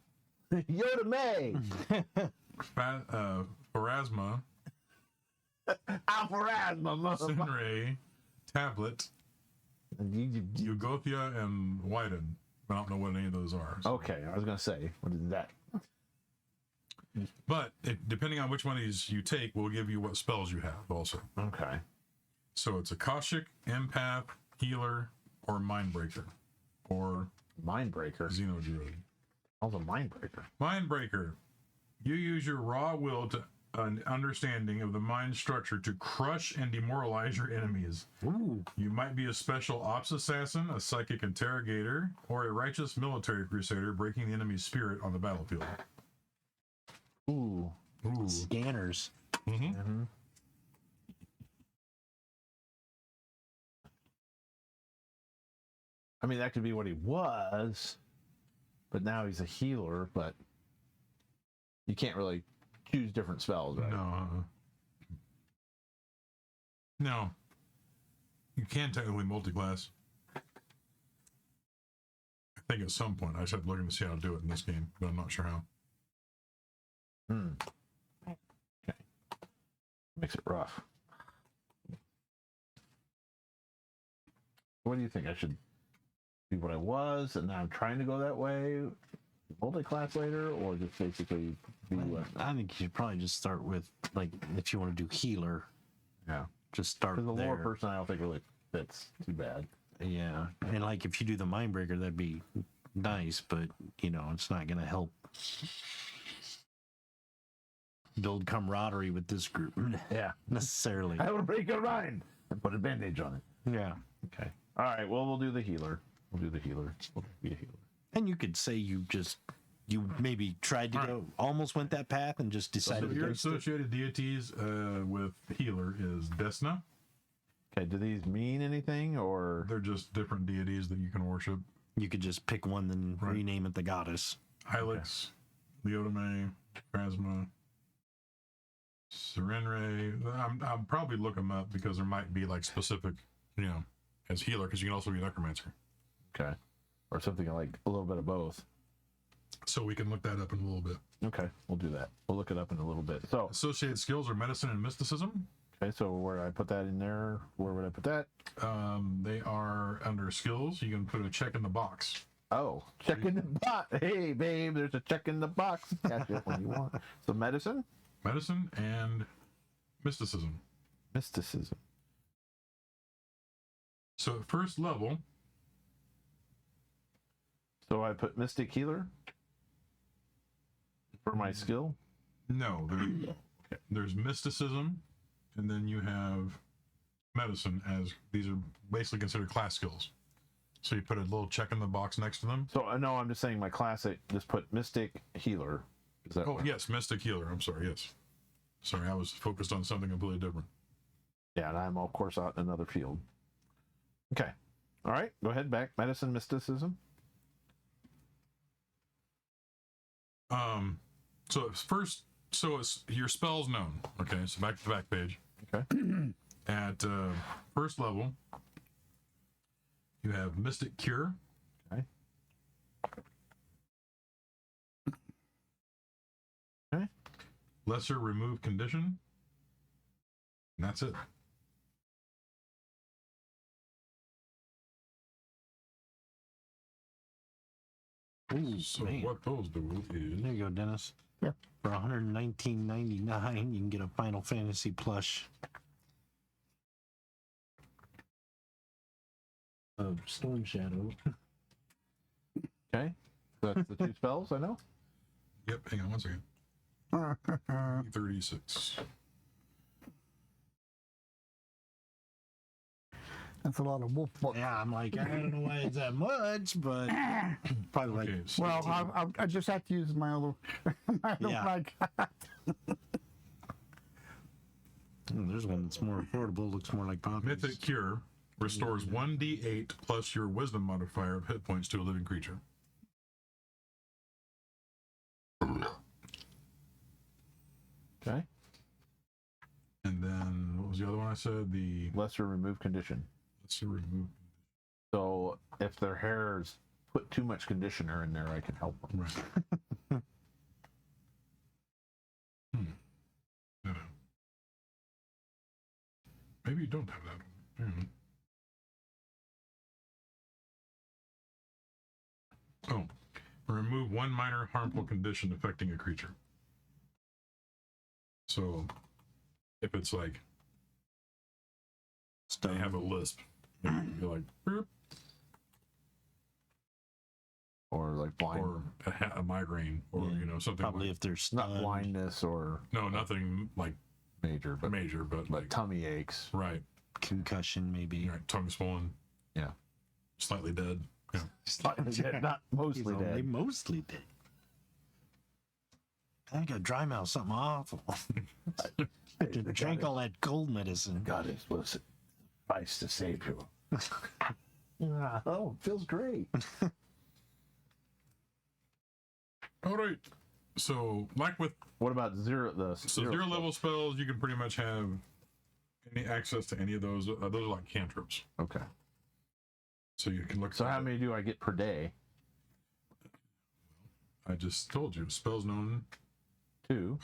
Yoda May. Pharasma, Sinray, Tablet, Eugothia, and Wyden. I don't know what any of those are. So. Okay, I was gonna say, what is that? But depending on which one of these you take, will give you what spells you have also. Okay. So it's Akashic, Empath, Healer, or Mindbreaker, or Mindbreaker. Xenodruid. How's a Mindbreaker? Mindbreaker. You use your raw will to an understanding of the mind structure to crush and demoralize your enemies. Ooh. You might be a special ops assassin, a psychic interrogator, or a righteous military crusader breaking the enemy's spirit on the battlefield. Ooh. Ooh. Scanners. Mm-hmm. Mm-hmm. I mean, that could be what he was, but now he's a healer, but you can't really choose different spells, right? No. No. You can technically multi-class. I think at some point. I just have to look to see how to do it in this game, but I'm not sure how. Okay. Makes it rough. What do you think? I should be what I was, and now I'm trying to go that way, multi-class later, or just basically be what? I think you should probably just start with, like, if you want to do healer, Yeah. just start Because the there. lore person I don't think really fits too bad. Yeah, and like if you do the Mindbreaker, that'd be nice, but you know it's not going to help build camaraderie with this group. Yeah. Necessarily. I will break your mind and put a bandage on it. Yeah, Okay. All right. Well, we'll do the healer. We'll do the healer. We'll be a healer. and you could say you maybe tried to go, almost went that path, and just So decided your against it. associated deities with healer is Desna. Okay. Do these mean anything, or They're just different deities that you can worship. You could just pick one, then Right. rename it the goddess. Hylix, Leotame, Phrasma, Serenre. I'll probably look them up because there might be like specific, as healer, because you can also be a necromancer. okay, or something like a little bit of both? So we can look that up in a little bit. Okay, we'll do that. We'll look it up in a little bit. So, Associated skills are medicine and mysticism. okay, so where do I put that in there? Where would I put that? They are under skills. You can put a check in the box. Oh, check in the box. Hey, babe, there's a check in the box. Catch it when you want. So, medicine, Medicine and mysticism. mysticism. So at first level, So I put Mystic Healer for my skill. no, there's mysticism, and then you have medicine, as these are basically considered class skills. So you put a little check in the box next to them. So no, I'm just saying my classic. Just put Mystic Healer. Is that? Oh, yes, Mystic Healer. I'm sorry, yes. Sorry, I was focused on something completely different. Yeah, and I'm of course out in another field. Okay. All right. Go ahead. Back. Medicine, mysticism. So it's first, so it's your spells known. Okay, so back to the back page. Okay. At first level, you have Mystic Cure. Okay. Okay. Lesser Remove Condition. And that's it. Ooh, So man. what those do is There you go, Dennis. Yeah. For $119.99, you can get a Final Fantasy plush. Storm Shadow. Okay. That's the two spells I know. Yep, hang on one second. 36. That's a lot of wolf book. Yeah, I'm like, I don't know why it's that much, but probably like. Okay, so Well, I just have to use my other, Yeah. mic. There's one that's more affordable, looks more like poppies. Mythic Cure restores 1d8 plus your wisdom modifier of hit points to a living creature. Okay. And then what was the other one I said? The Lesser remove condition. let's see, remove. So if their hair's put too much conditioner in there, I can help them. Right. Yeah. Maybe you don't have that one. Oh, remove one minor harmful condition affecting a creature. So, if it's like they have a lisp, you're like, "Boop," Or like blind. or a migraine, or Yeah, you know something. Probably Like, if they're Not stunned. blindness or no, nothing like major, but major, but like tummy aches. right, Concussion, maybe. right, tongue swollen, Yeah. slightly dead. Yeah. Slightly dead, not mostly They dead. mostly did. I got dry mouth, something awful. Drank all that cold medicine. God is was suffice to save you. Oh, feels great. All right. So, like with What about zero? zero level spells, you can pretty much have any access to any of those. Those are like cantrips. Okay. So you can look. So at how it. many do I get per day? I just told you spells known. 2.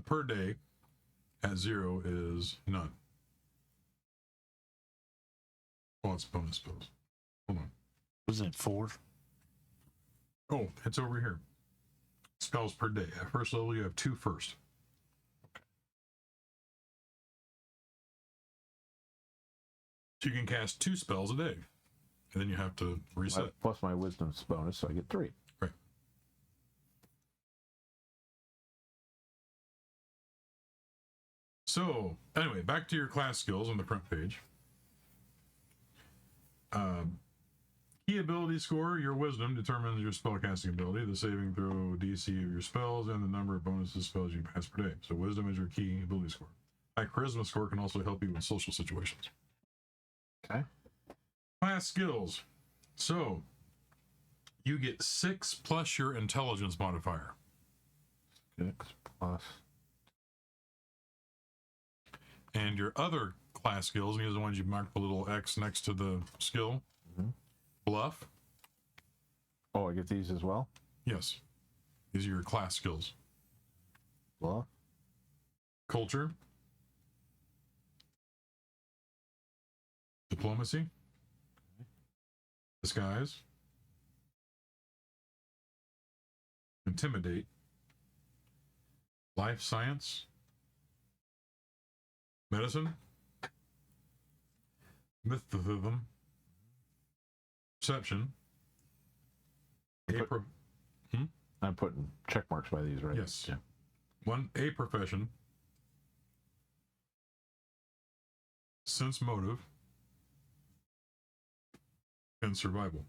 Per day at 0 is none. Oh, it's bonus spells. Hold on. Wasn't it 4? Oh, it's over here. Spells per day. At first level, you have 2 first. So you can cast 2 spells a day, and then you have to reset. Plus my wisdom's bonus, so I get 3. Right. So, anyway, back to your class skills on the front page. Key ability score, your wisdom determines your spellcasting ability, the saving throw DC of your spells, and the number of bonuses spells you pass per day. So wisdom is your key ability score. High charisma score can also help you in social situations. Okay. Class skills. So, you get 6 plus your intelligence modifier. 6 plus. And your other class skills, and these are the ones you marked the little X next to the skill. Bluff. Oh, I get these as well? Yes. These are your class skills. Well, Culture. Diplomacy. Disguise. Intimidate. Life science. Medicine. mysticism, perception, I'm putting check marks by these, right? Yes. Yeah. a profession, sense motive, and survival.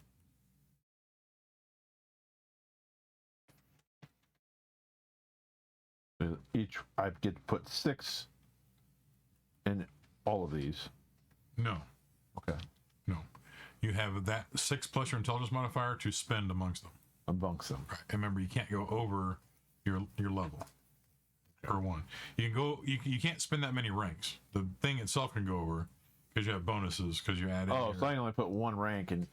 Each I get to put 6 in all of these. No. Okay. No. You have that 6 plus your intelligence modifier to spend amongst them. Amongst them. Right. And remember, you can't go over your level per one. You can go. You can't spend that many ranks. The thing itself can go over because you have bonuses because you add. Oh, so I can only put 1 rank in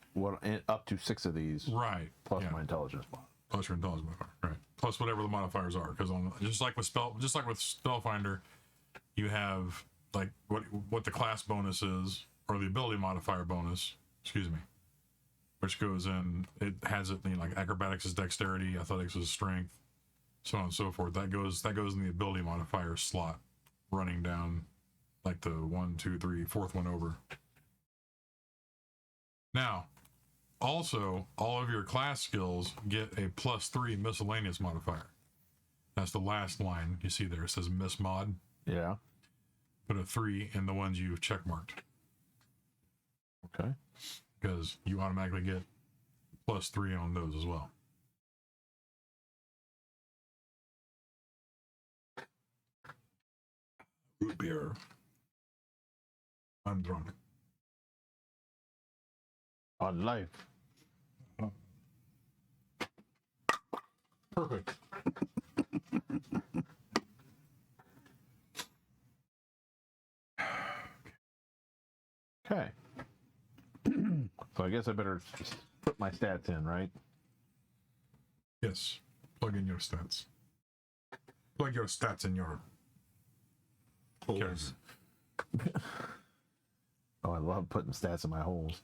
up to 6 of these. Right. Plus my intelligence mod. Plus your intelligence modifier. Right. Plus whatever the modifiers are, because just like with Spellfinder, you have like what the class bonus is or the ability modifier bonus. Excuse me. Which goes in. It has it like acrobatics is dexterity, athletics is strength, so on and so forth. That goes in the ability modifier slot, running down like the 1, 2, 3, fourth one over. Now, also, all of your class skills get a +3 miscellaneous modifier. That's the last line you see there. It says miss mod. Yeah. Put a 3 in the ones you've checkmarked. Okay. Because you automatically get +3 on those as well. Root beer. I'm drunk. On life. Perfect. Okay. So I guess I better just put my stats in, right? Yes. Plug in your stats. Plug your stats in your holes. Oh, I love putting stats in my holes.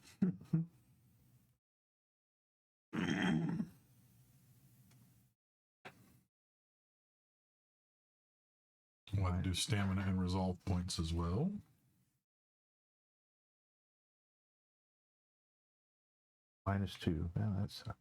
We'll have to do stamina and resolve points as well. -2. Yeah, that sucks.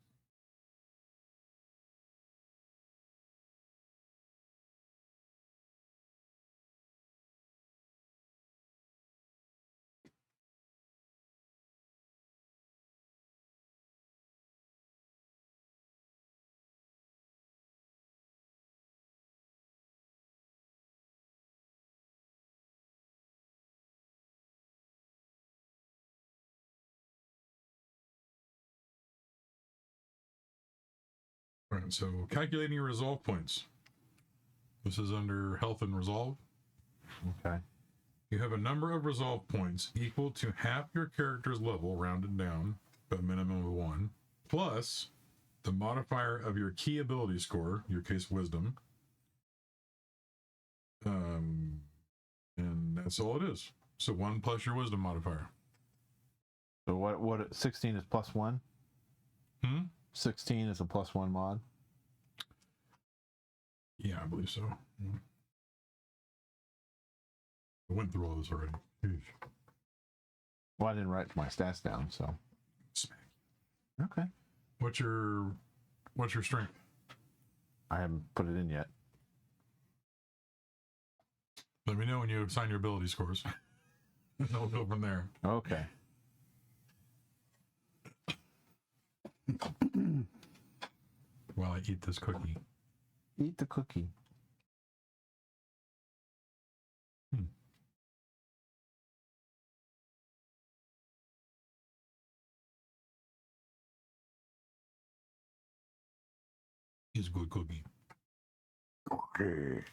Right, so calculating your resolve points. This is under health and resolve. Okay. You have a number of resolve points equal to half your character's level, rounded down, but a minimum of 1, plus the modifier of your key ability score, your case wisdom. And that's all it is. So 1 plus your wisdom modifier. So what 16 is +1? 16 is a +1 mod. Yeah, I believe so. I went through all this already. Jeez. Well, I didn't write my stats down, so. Smack. Okay. What's your strength? I haven't put it in yet. Let me know when you assign your ability scores. And we'll go from there. Okay. While I eat this cookie. Eat the cookie. It's a good cookie. Okay.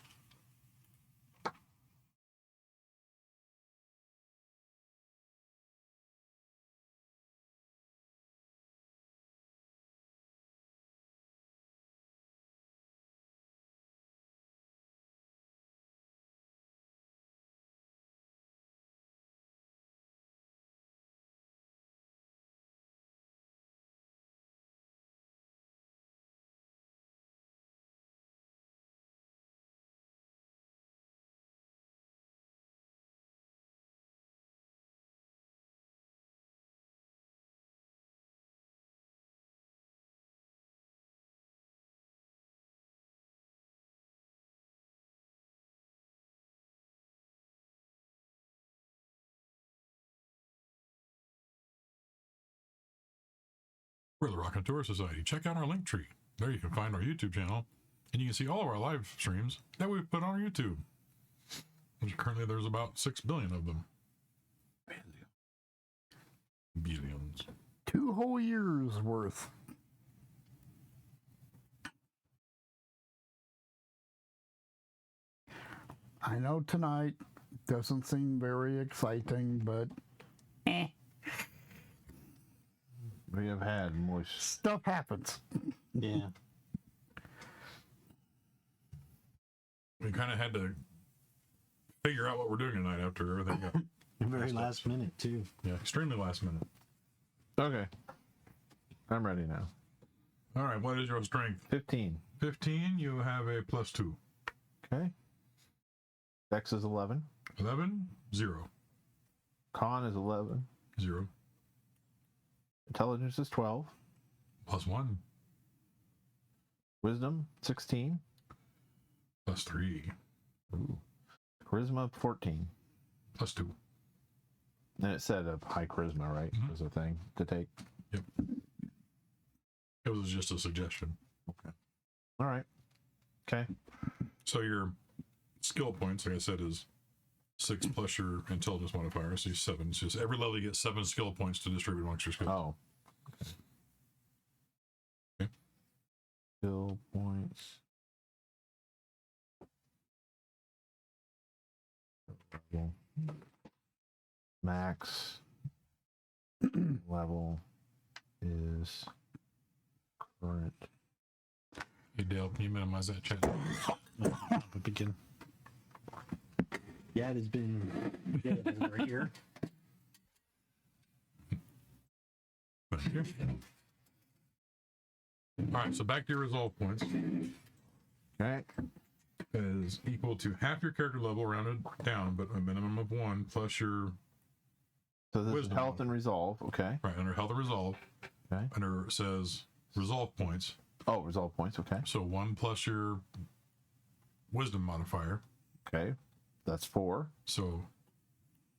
We're the Raconteur Society. Check out our Linktree. There you can find our YouTube channel, and you can see all of our live streams that we've put on our YouTube. Which currently there's about 6 billion of them. Billions. 2 whole years worth. I know tonight doesn't seem very exciting, but We have had moist. stuff happens. Yeah. We kind of had to figure out what we're doing tonight after everything got Very last minute too. extremely last minute. Okay. I'm ready now. All right, what is your strength? 15. 15, you have a +2. Okay. Dex is 11. 11, 0. Con is 11. 0. Intelligence is 12. +1. Wisdom 16. +3. Ooh. Charisma 14. +2. And it said a high charisma, right? Mhm. Was a thing to take. Yep. It was just a suggestion. All right. Okay. So your skill points, like I said, is 6 plus your intelligence modifier, so 7. It's just every level you get 7 skill points to distribute amongst your skills. Oh. Okay. Skill points. Max level is current. Hey Dale, can you minimize that chat? Up again. Yeah, it has been dead over here. Thank you. All right, so back to your resolve points. Okay. Is equal to half your character level rounded down, but a minimum of 1 plus your So this Wisdom is health and resolve. Okay. right under health and resolve. Okay. Under it says resolve points. Oh, resolve points. Okay. So 1 plus your wisdom modifier. Okay. That's 4. So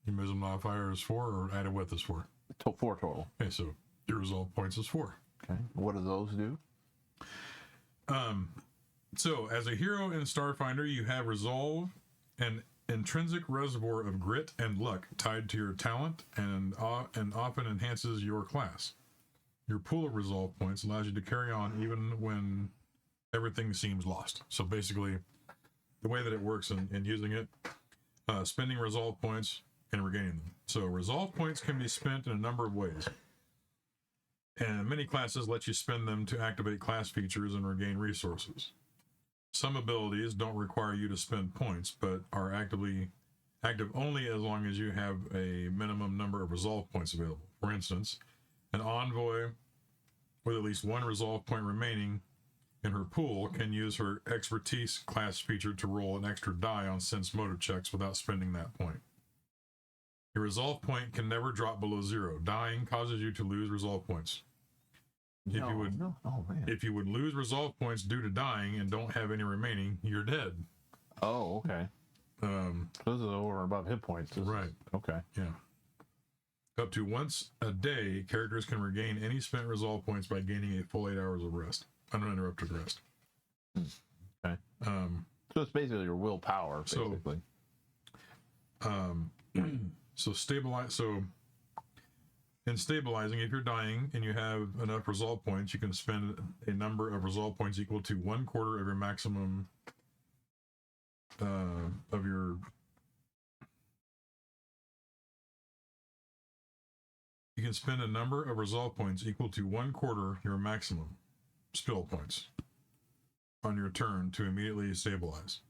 your wisdom modifier is 4, or added with is 4. 4 total. Okay, so your resolve points is 4. Okay. What do those do? So as a hero in Starfinder, you have resolve, an intrinsic reservoir of grit and luck tied to your talent, and often enhances your class. Your pool of resolve points allows you to carry on even when everything seems lost. So basically, the way that it works in using it, spending resolve points and regaining them. So resolve points can be spent in a number of ways. And many classes let you spend them to activate class features and regain resources. Some abilities don't require you to spend points, but are active only as long as you have a minimum number of resolve points available. For instance, an envoy with at least 1 resolve point remaining in her pool can use her expertise class feature to roll an extra die on sense motive checks without spending that point. Your resolve point can never drop below 0. Dying causes you to lose resolve points. If you would lose resolve points due to dying and don't have any remaining, you're dead. Oh, okay. Those are over and above hit points. Right. Okay. Yeah. Up to once a day, characters can regain any spent resolve points by gaining a full 8 hours of rest, uninterrupted rest. Okay. So it's basically your willpower, basically. So in stabilizing, if you're dying and you have enough resolve points, you can spend a number of resolve points equal to 1/4 of your maximum of your. You can spend a number of resolve points equal to 1/4 your maximum skill points on your turn to immediately stabilize.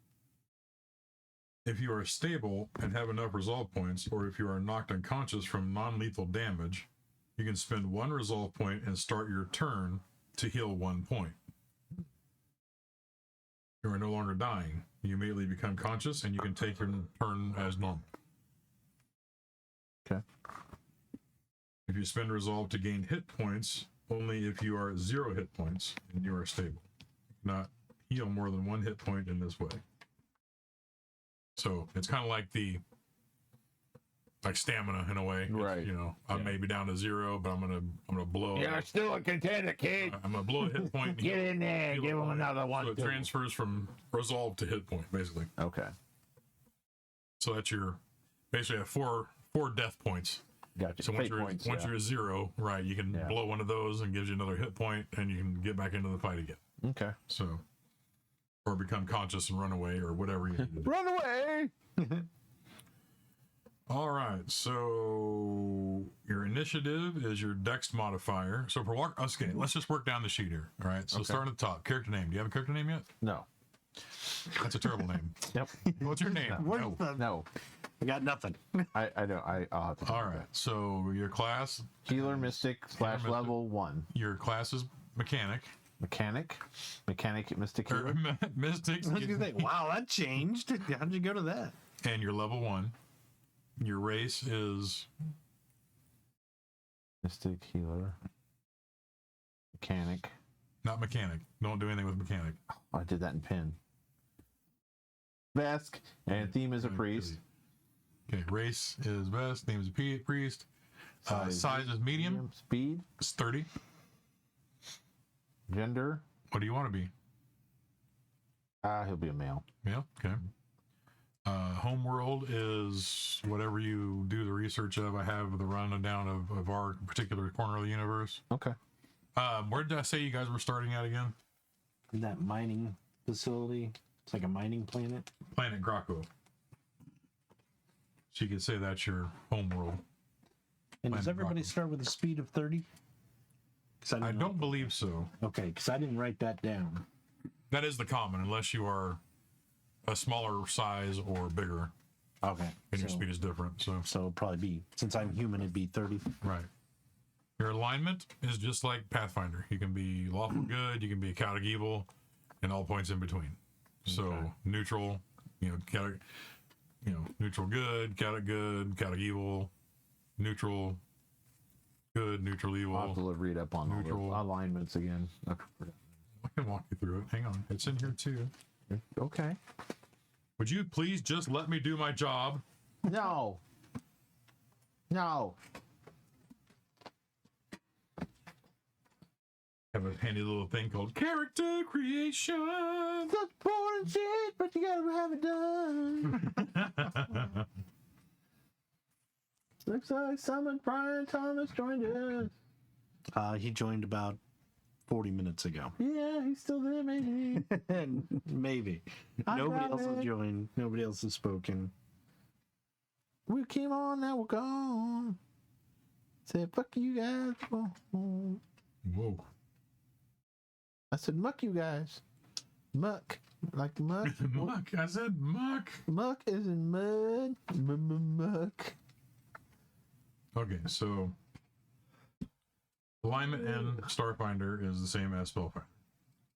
If you are stable and have enough resolve points, or if you are knocked unconscious from non-lethal damage, you can spend 1 resolve point and start your turn to heal 1 point. You are no longer dying. You immediately become conscious and you can take your turn as normal. Okay. If you spend resolve to gain hit points, only if you are 0 hit points and you are stable. You cannot heal more than 1 hit point in this way. So it's kind of like the like stamina in a way. It's, Right. you know, I may be down to 0, but I'm gonna blow. You're still a contender, kid. I'm gonna blow a hit point. and Get heal- in there, heal give it him all. another one. So it too. transfers from resolve to hit point, basically. Okay. So that's your basically have four death points. Gotcha. So once Fate you're points, once yeah. you're 0, right, you can Yeah. blow one of those and gives you another hit point, and you can get back into the fight again. Okay. So, or become conscious and run away, or whatever you need to do. Run away. All right, so your initiative is your dex modifier. So for walk, okay, let's just work down the sheet here. All right, so starting at the top, character name. Do you have a character name yet? No. That's a terrible name. Yep. What's your name? What's the? No. I got nothing. I don't. I'll have to. All right, so your class, Healer Mystic / Mystic. level 1. your class is mechanic. Mechanic Mystic Or Healer. mystics. I was gonna think, wow, that changed. How'd you go to that? And you're level 1. Your race is Mystic Healer. Mechanic. not mechanic. Don't do anything with mechanic. Oh, I did that in pen. Vesk, and theme is a priest. Okay, race is best. Name is a priest. Size is medium. Speed. It's 30. Gender. What do you want to be? He'll be a male. Yeah. Okay. Home world is whatever you do the research of. I have the rundown of our particular corner of the universe. Okay. Where did I say you guys were starting at again? That mining facility. It's like a mining planet. Planet Graco. So you could say that's your home world. And does Planet everybody Graco. start with a speed of 30? I don't believe so. Okay, because I didn't write that down. That is the common, unless you are a smaller size or bigger, Okay. and your so, speed is different. So so it'd probably be, since I'm human, it'd be 30. right. Your alignment is just like Pathfinder. You can be lawful good, you can be chaotic evil, and all points in between. So neutral, chaotic, neutral good, chaotic evil, neutral good, neutral evil. I'll have to read up on all Neutral. the alignments again. I can walk you through it. Hang on, it's in here too. Okay. Would you please just let me do my job? No. No. Have a handy little thing called character creation. That's boring shit, but you gotta have it done. Looks like someone Brian Thomas joined us. He joined about 40 minutes ago. Yeah, he's still there, maybe. Maybe. I Nobody got else has it. joined. Nobody else has spoken. We came on, now we're gone. Said, fuck you guys. Whoa. I said, muck you guys. Muck. Like the muck. Muck. I said muck. Muck is in mud. Muck. Okay, so alignment in Starfinder is the same as Spellfinder.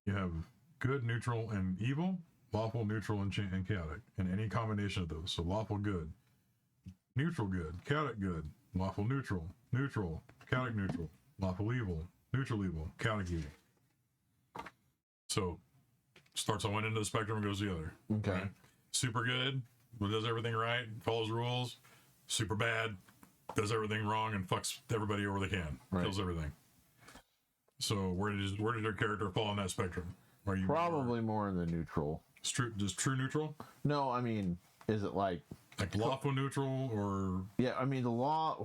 You have good, neutral, and evil, lawful, neutral, and chaotic, and any combination of those. So lawful good, neutral good, chaotic good, lawful neutral, neutral, chaotic neutral, lawful evil, neutral evil, chaotic evil. So starts on one end of the spectrum and goes to the other. Okay. Right? Super good, does everything right, follows rules. Super bad, does everything wrong and fucks everybody over they can. Right. Kills everything. So where did your character fall on that spectrum? Are you Probably more in the neutral. just true neutral? No, I mean, is it like Lawful neutral or yeah, I mean the law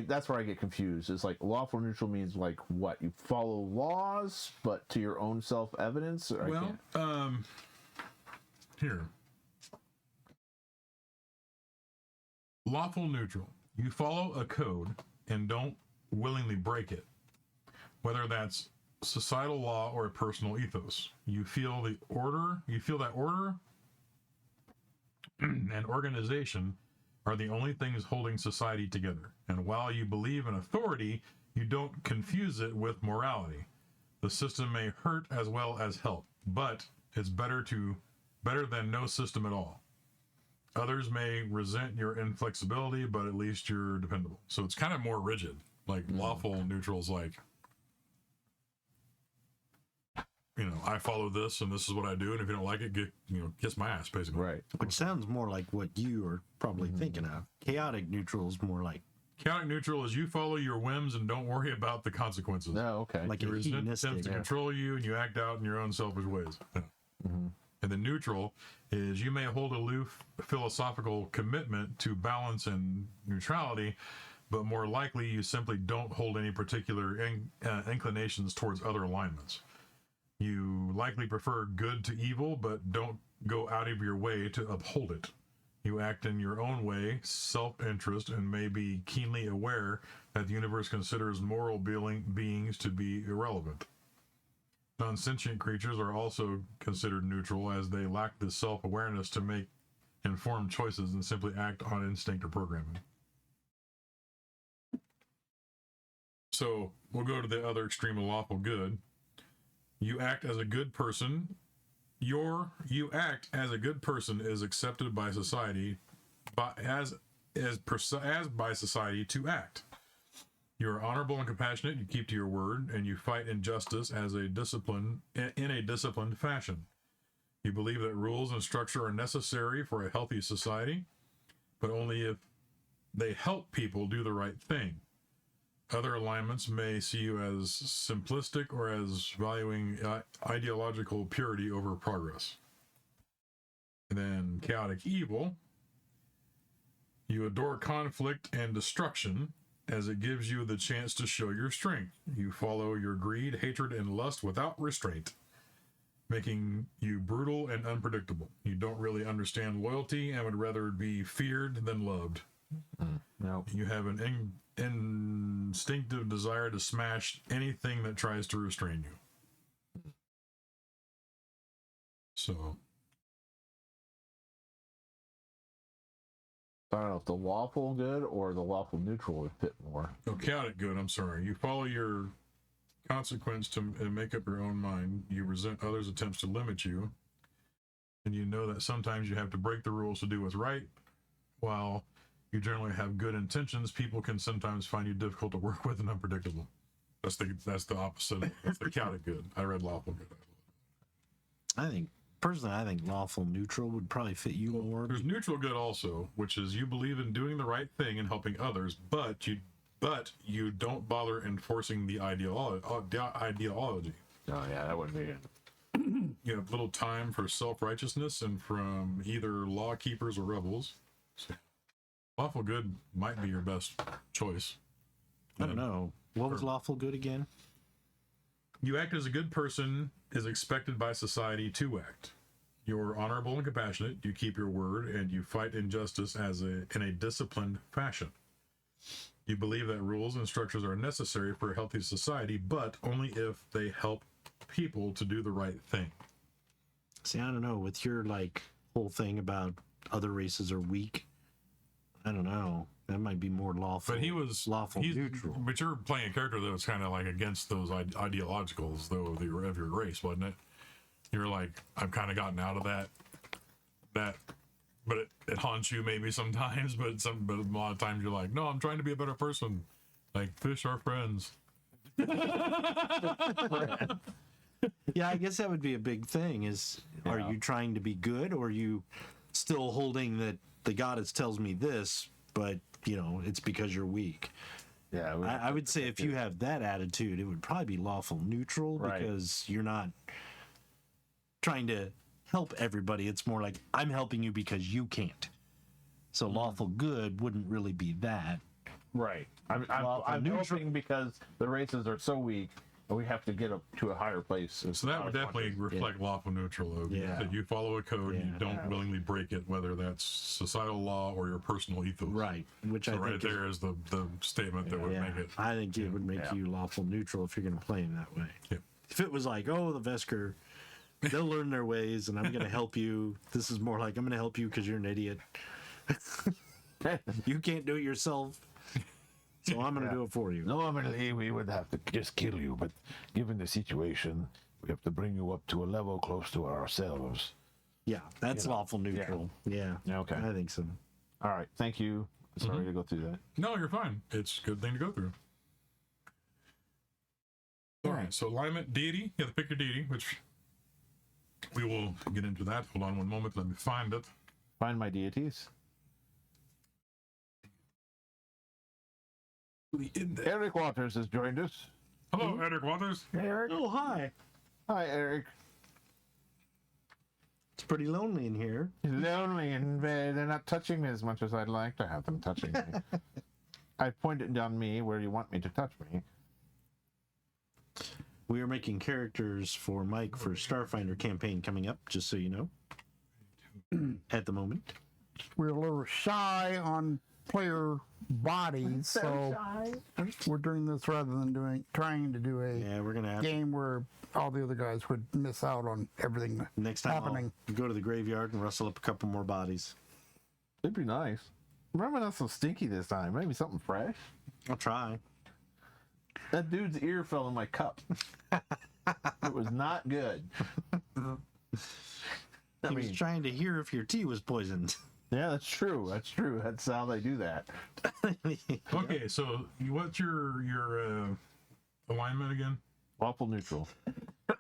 that's where I get confused. It's like lawful neutral means like what? You follow laws but to your own self evidence? Here. Lawful neutral. You follow a code and don't willingly break it. Whether that's societal law or a personal ethos. You feel that order and organization are the only things holding society together. And while you believe in authority, you don't confuse it with morality. The system may hurt as well as help, but it's better than no system at all. Others may resent your inflexibility, but at least you're dependable. So it's kind of more rigid. Like lawful neutral is like I follow this and this is what I do, and if you don't like it, kiss my ass, basically. Right. Which sounds more like what you are probably thinking of. Chaotic neutral is more like Chaotic neutral is you follow your whims and don't worry about the consequences. No, okay. like You a resist hedonistic. attempts to control you, and you act out in your own selfish ways. Yeah. And the neutral is you may hold aloof philosophical commitment to balance and neutrality, but more likely you simply don't hold any particular inclinations towards other alignments. You likely prefer good to evil, but don't go out of your way to uphold it. You act in your own way, self-interest, and may be keenly aware that the universe considers moral beings to be irrelevant. Non-sentient creatures are also considered neutral, as they lack the self-awareness to make informed choices and simply act on instinct or programming. So we'll go to the other extreme of lawful good. You act as a good person. You act as a good person is accepted by society, as by society to act. You are honorable and compassionate. You keep to your word, and you fight injustice in a disciplined fashion. You believe that rules and structure are necessary for a healthy society, but only if they help people do the right thing. Other alignments may see you as simplistic or as valuing ideological purity over progress. And then chaotic evil. You adore conflict and destruction, as it gives you the chance to show your strength. You follow your greed, hatred, and lust without restraint, making you brutal and unpredictable. You don't really understand loyalty and would rather be feared than loved. No. You have an instinctive desire to smash anything that tries to restrain you. So I don't know if the lawful good or the lawful neutral would fit more. no, chaotic good, I'm sorry. You follow your consequence to make up your own mind. You resent others' attempts to limit you. And you know that sometimes you have to break the rules to do what's right. While you generally have good intentions, people can sometimes find you difficult to work with and unpredictable. That's the opposite. That's the chaotic good. I read lawful good. I think lawful neutral would probably fit you more. There's neutral good also, which is you believe in doing the right thing and helping others, but you don't bother enforcing the ideology. Oh yeah, that wouldn't be good. You have little time for self-righteousness and from either law keepers or rebels. So, lawful good might be your best choice. I don't know. What was lawful good again? You act as a good person is expected by society to act. You're honorable and compassionate. You keep your word, and you fight injustice in a disciplined fashion. You believe that rules and structures are necessary for a healthy society, but only if they help people to do the right thing. See, I don't know. With your whole thing about other races are weak, I don't know. That might be more lawful. But he's neutral. But you're playing a character that was kind of like against those ideologicals, though, of your race, wasn't it? You're like, I've kind of gotten out of that, but it haunts you maybe sometimes. But a lot of times you're like, no, I'm trying to be a better person. Like fish are friends. Yeah, I guess that would be a big thing. Are you trying to be good, or are you still holding that the goddess tells me this, but it's because you're weak? Yeah, I would say if you have that attitude, it would probably be lawful neutral, because you're not trying to help everybody. It's more like, I'm helping you because you can't. So lawful good wouldn't really be that. Right. I'm helping because the races are so weak and we have to get up to a higher place. So that would definitely reflect lawful neutral. That you follow a code and you don't willingly break it, whether that's societal law or your personal ethos. Right. Which so I think there is the statement that would make it. I think it would make you lawful neutral if you're going to play him that way. Yeah. If it was like, oh, the Vesker, they'll learn their ways and I'm going to help you. This is more like, I'm going to help you because you're an idiot. You can't do it yourself. So I'm going to do it for you. Normally, we would have to just kill you, but given the situation, we have to bring you up to a level close to ourselves. Yeah, that's lawful neutral. Yeah. Okay. I think so. All right. Thank you. Sorry to go through that. No, you're fine. It's a good thing to go through. All right, so alignment, deity. You have to pick your deity, which we will get into that. Hold on one moment. Let me find it. Find my deities. Eric Waters has joined us. Hello, Eric Waters. Eric? Oh, hi. Hi, Eric. It's pretty lonely in here. Lonely and they're not touching me as much as I'd like to have them touching me. I pointed on me where you want me to touch me. We are making characters for Mike for Starfinder campaign coming up, just so you know. At the moment. We're a little shy on player bodies, so we're doing this rather than trying to do a Yeah, we're gonna have game where all the other guys would miss out on everything next time happening. I'll go to the graveyard and rustle up a couple more bodies. It'd be nice. Remember, not so stinky this time. Maybe something fresh. I'll try. That dude's ear fell in my cup. It was not good. He was trying to hear if your tea was poisoned. Yeah, that's true. That's true. That's how they do that. Okay, so what's your alignment again? Lawful neutral. All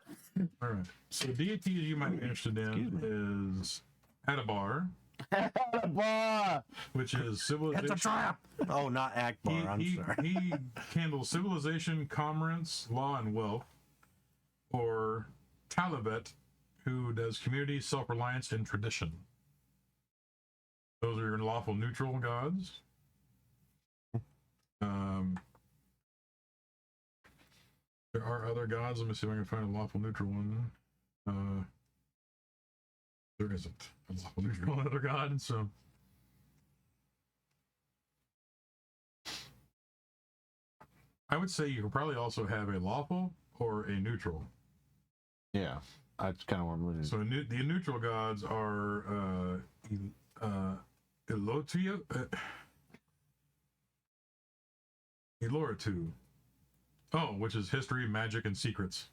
right. So deity you might be interested in is Adabar, which is civilization. It's a trap! Oh, not Akbar. I'm sorry. He handles civilization, commerce, law, and wealth. Or Talibet, who does community, self-reliance, and tradition. Those are your lawful neutral gods. There are other gods. Let me see if I can find a lawful neutral one. There isn't a lawful neutral other god, so. I would say you could probably also have a lawful or a neutral. Yeah, that's kind of what I'm looking at. So the neutral gods are Elotia, Eloratu. Oh, which is history, magic, and secrets.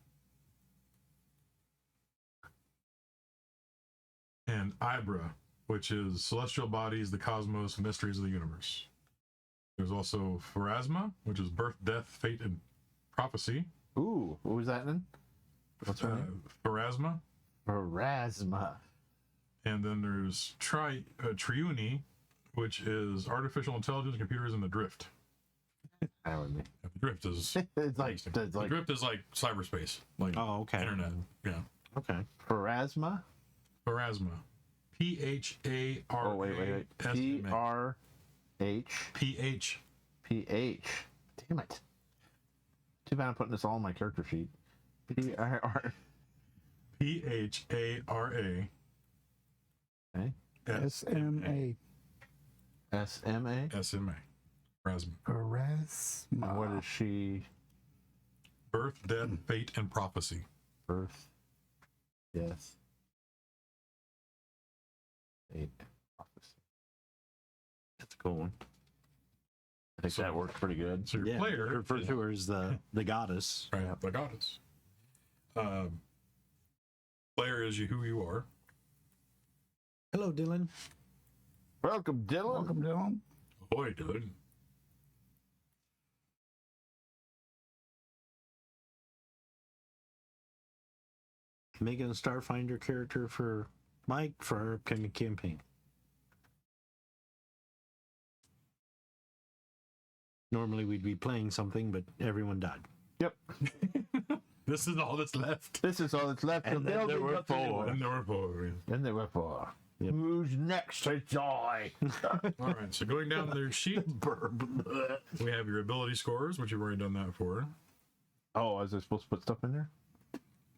And Ibra, which is celestial bodies, the cosmos, mysteries of the universe. There's also Pharasma, which is birth, death, fate, and prophecy. Ooh, what was that then? What's her name? Pharasma. Erasma. And then there's Triuni, which is artificial intelligence, computers, and the drift. I would be. The drift is It's like the drift is like cyberspace, like Oh, okay. internet. Yeah. Okay. Pharasma. Pharasma. P-H-A-R-A-S-M-A. Oh wait. P-R-H. P-H. P-H. Damn it. Too bad I'm putting this all on my character sheet. P-R-R. P-H-A-R-A. Okay. S-M-A. S-M-A. S-M-A. Pharasma. Erasma. What is she? Birth, death, fate, and prophecy. Birth. Yes. Fate. Prophecy. That's a cool one. I think that works pretty good. So your player referred to her as the goddess. right, the goddess. Player is who you are. Hello, Dylan. Welcome, Dylan. Welcome, Dylan. Boy, dude. Making a Starfinder character for Mike for our upcoming campaign. Normally we'd be playing something, but everyone died. Yep. This is all that's left. This is all that's left. And They'll there do were nothing four. anyway. And there were four. Then there were four. Yep. Who's next to die? All right, so going down their sheet, we have your ability scores, which you've already done that for. Oh, is I supposed to put stuff in there?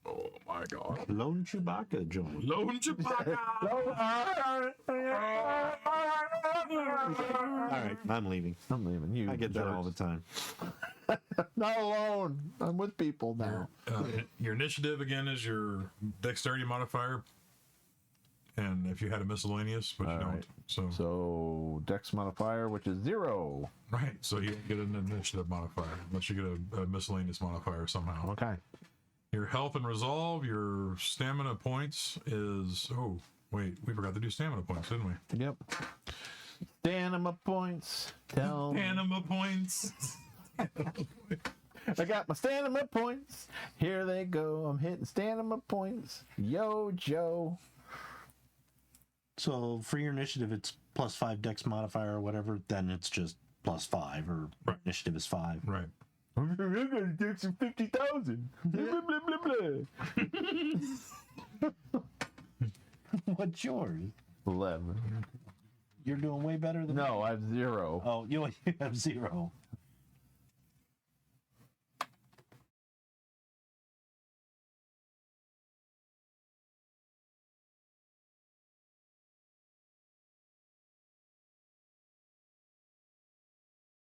Oh my god. Lone Chewbacca joined. Lone Chewbacca! All right, I'm leaving. I'm leaving. You. I get that all the time. Not alone. I'm with people now. Your initiative, again, is your dexterity modifier. And if you had a miscellaneous, but you don't. right. So, Dex modifier, which is 0. right. So you don't get an initiative modifier unless you get a miscellaneous modifier somehow. Okay. Your health and resolve, your stamina points is. Oh, wait. We forgot to do stamina points, didn't we? Yep. Stamina points. Tell me. Stamina points. I got my stamina points. Here they go. I'm hitting stamina points. Yo, Joe. So for your initiative, it's +5 dex modifier or whatever. Then it's just +5, or Right. initiative is 5. Right. I got a dex of 50,000. Blah, blah, blah, blah. What's yours? 11. You're doing way better than No, I have 0. Oh, you have 0.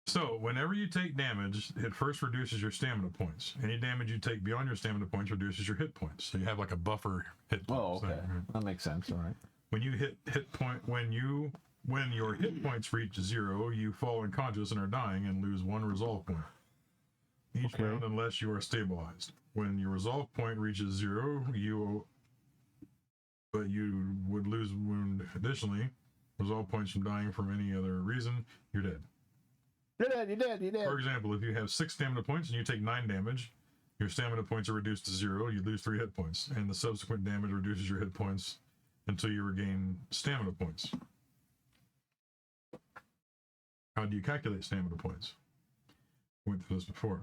So, whenever you take damage, it first reduces your stamina points. Any damage you take beyond your stamina points reduces your hit points. So you have like a buffer hit Oh, points. okay. thing, right? That makes sense. All right. When you hit point, when your hit points reach 0, you fall unconscious and are dying and lose 1 resolve point each Okay. round unless you are stabilized. When your resolve point reaches 0, you would lose wound. Additionally, resolve points from dying from any other reason, you're dead. You're dead. For example, if you have 6 stamina points and you take 9 damage, your stamina points are reduced to 0, you lose 3 hit points, and the subsequent damage reduces your hit points until you regain stamina points. How do you calculate stamina points? Went through this before.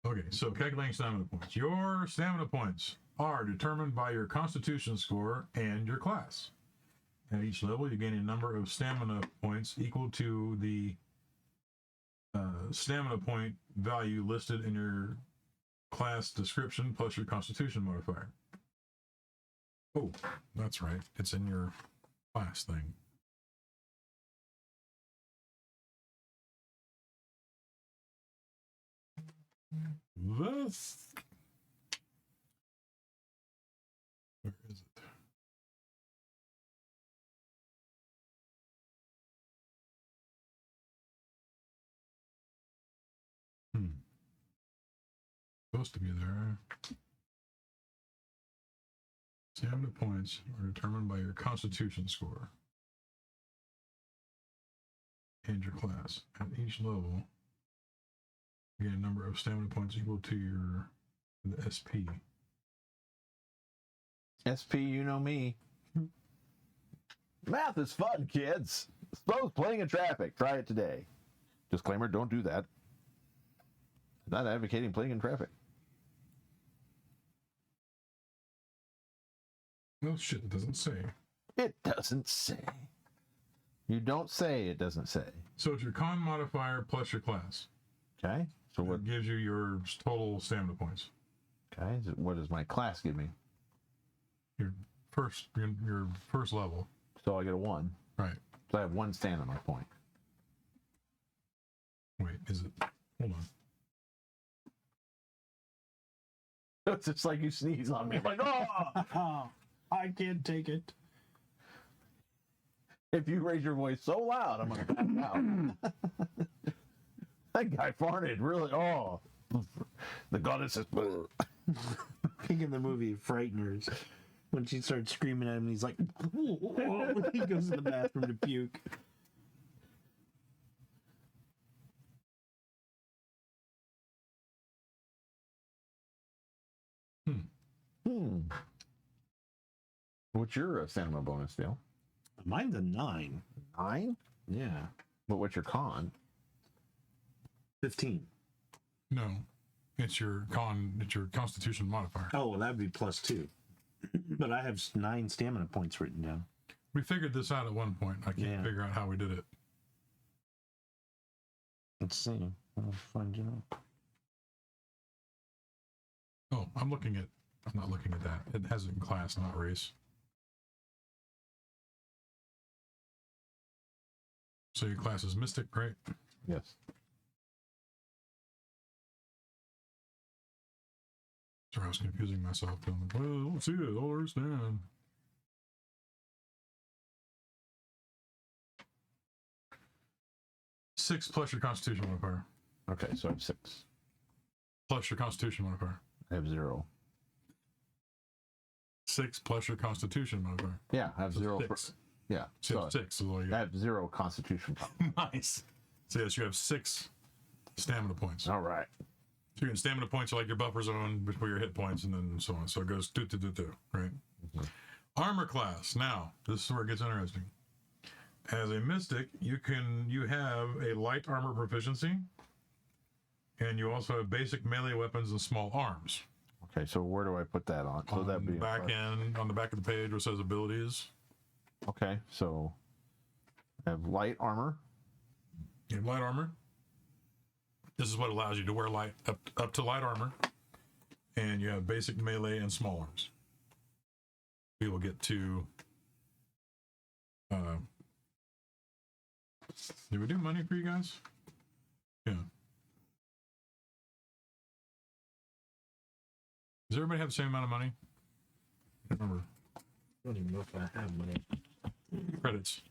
Okay, so calculating stamina points. Your stamina points are determined by your constitution score and your class. At each level, you gain a number of stamina points equal to the stamina point value listed in your class description plus your constitution modifier. Oh, that's right. It's in your class thing. This. Where is it? Supposed to be there. Stamina points are determined by your constitution score and your class. At each level, you get a number of stamina points equal to the SP. SP, you know me. Math is fun, kids. Suppose playing in traffic. Try it today. Disclaimer, don't do that. Not advocating playing in traffic. No shit, it doesn't say. It doesn't say. You don't say it doesn't say. So it's your con modifier plus your class. Okay. So what? What gives you your total stamina points? Okay. What does my class give me? Your first level. So I get a 1. Right. So I have 1 stamina point. Wait, is it? Hold on. It's just like you sneeze on me. I'm like, oh! I can't take it. If you raise your voice so loud, I'm gonna pass out. That guy farted really. Oh, the goddess is. Think of the movie Frighteners when she starts screaming at him and he's like, he goes to the bathroom to puke. What's your stamina bonus, Dale? Mine's a 9. 9? Yeah. But what's your con? 15. No, it's your constitution modifier. Oh, well, that'd be +2. But I have 9 stamina points written down. We figured this out at one point. I can't figure out how we did it. Let's see. I'll find you out. Oh, I'm not looking at that. It has it in class, not race. So your class is Mystic, right? Yes. Sorry, I was confusing myself. Well, let's see it. I don't understand. Six plus your constitution modifier. Okay, so I have 6. Plus your constitution modifier. I have 0. 6 plus your Constitution modifier. Yeah, I have So 0. 6. Yeah, So so 6 is all you I got. have 0 Constitution power. Nice. So yes, you have 6 stamina points. All right. So your stamina points are like your buffer zone before your hit points, and then so on. So it goes do, right? Armor class. Now, this is where it gets interesting. As a mystic, you have a light armor proficiency, and you also have basic melee weapons and small arms. Okay, so where do I put that on? So On that'd the be back end, on the back of the page where it says abilities. Okay, so I have light armor. You have light armor. This is what allows you to wear light up to light armor, and you have basic melee and small arms. We will get to. Did we do money for you guys? Yeah. Does everybody have the same amount of money? I can't remember. I don't even know if I have money. Credits.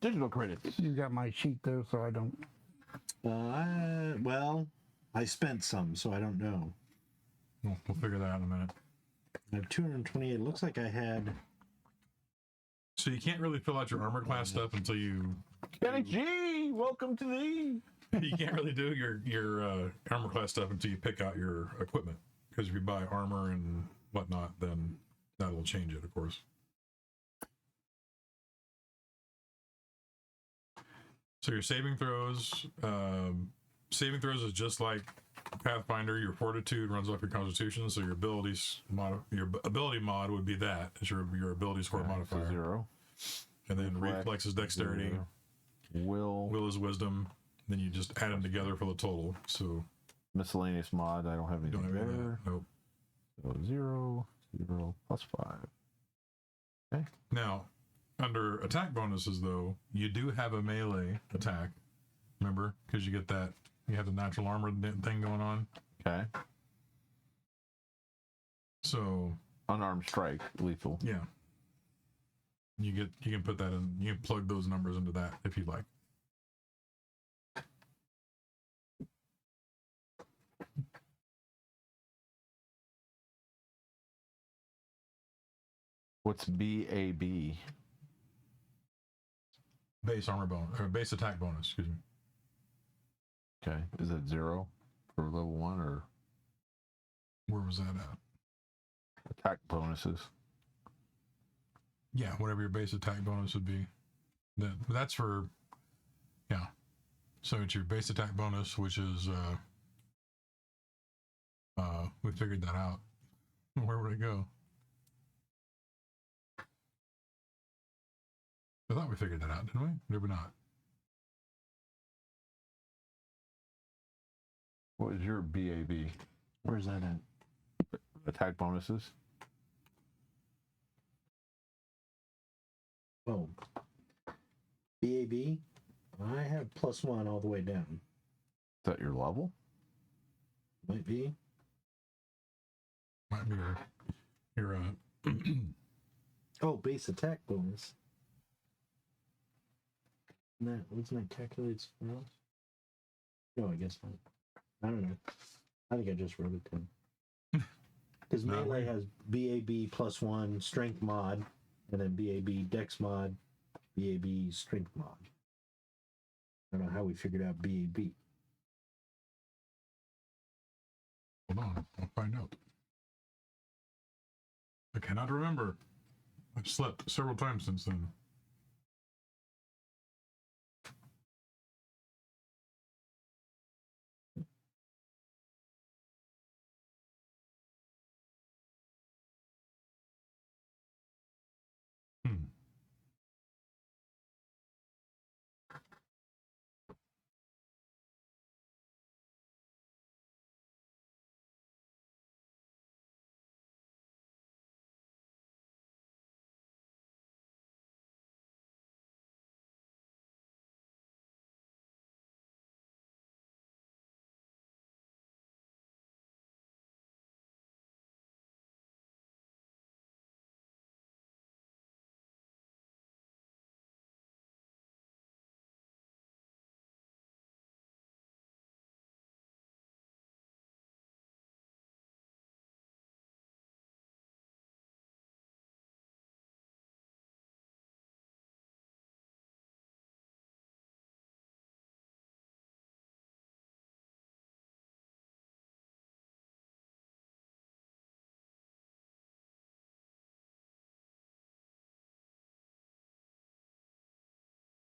Digital credits. You got my sheet there, so I don't. Well, I spent some, so I don't know. We'll figure that out in a minute. I have 228. It looks like I had. So you can't really fill out your armor class stuff until you. Kenny G, welcome to the. You can't really do your armor class stuff until you pick out your equipment. Because if you buy armor and whatnot, then that will change it, of course. So your saving throws is just like Pathfinder. Your fortitude runs off your constitution, so your your ability mod would be that as your ability score Okay, so modifier. 0. And then Reflex, reflex is dexterity. 0. Will is wisdom. Then you just add them together for the total. So Miscellaneous mod. I don't have you anything don't have any of there. that. Nope. So 0, 0, +5. Okay. Now, under attack bonuses, though, you do have a melee attack. Remember? Because you get that, you have the natural armor thing going on. Okay. So, Unarmed strike, lethal. yeah. You can put that in, you can plug those numbers into that if you'd like. What's BAB? Base armor bonus, or base attack bonus, excuse me. Okay. Is it 0 for level 1 or Where was that at? attack bonuses? Yeah, whatever your base attack bonus would be. That's for, yeah. So it's your base attack bonus, which is, we figured that out. Where would it go? I thought we figured that out, didn't we? Did we not? What is your BAB? Where's that at? Attack bonuses? Oh. BAB? I have +1 all the way down. Is that your level? Might be. Might be your Oh, base attack bonus. Wasn't that calculated somewhere else? No, I guess not. I don't know. I think I just wrote it down. Because No, melee we- has BAB +1 strength mod, and then BAB dex mod, BAB strength mod. I don't know how we figured out BAB. hold on, I'll find out. I cannot remember. I've slept several times since then. Hmm.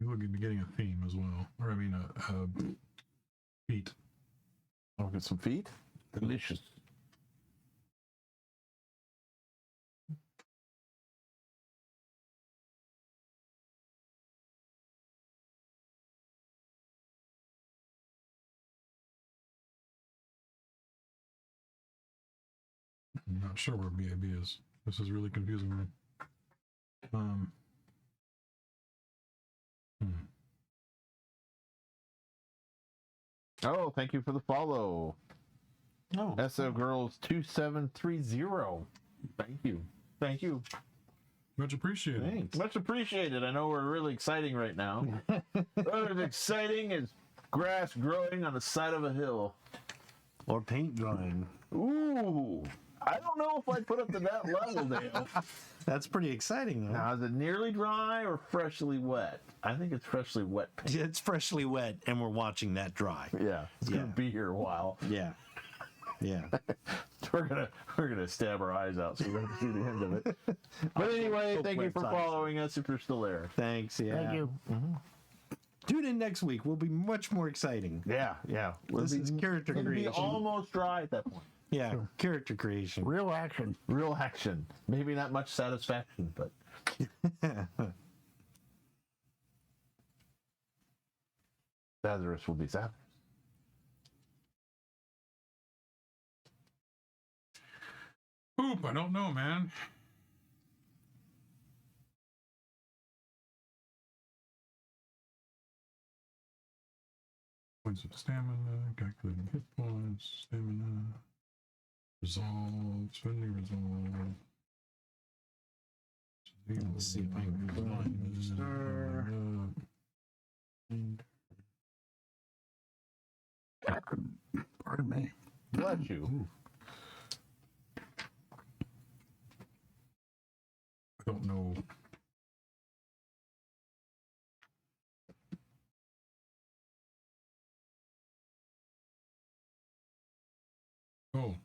You look at getting a theme as well, or I mean a feat. I'll get some feet. Delicious. I'm not sure where BAB is. This is really confusing me. Hmm. Oh, thank you for the follow. Oh, SO Girls 2730. Thank you. Thank you. Much appreciated. thanks. Much appreciated. I know we're really exciting right now. What is exciting is grass growing on the side of a hill. Or paint drying. Ooh. I don't know if I'd put up to that level, Dale. That's pretty exciting, though. Now, is it nearly dry or freshly wet? I think it's freshly wet paint. It's freshly wet, and we're watching that dry. Yeah. It's Yeah. gonna be here a while. Yeah. Yeah. We're gonna stab our eyes out so we don't see the end of it. But anyway, thank you for following us if you're still there. Thanks. Yeah. Thank you. Tune in next week. Will be much more exciting. Yeah, yeah. This is character It'll be creation. almost dry at that point. Yeah, character creation. Real action. Real action. Maybe not much satisfaction, but Lazarus will be Lazarus. Poop, I don't know, man. Points of stamina, calculating hit points, stamina, resolve, spending resolve. Let's see if I can find the star. Pardon me. Bless you. I don't know. Oh,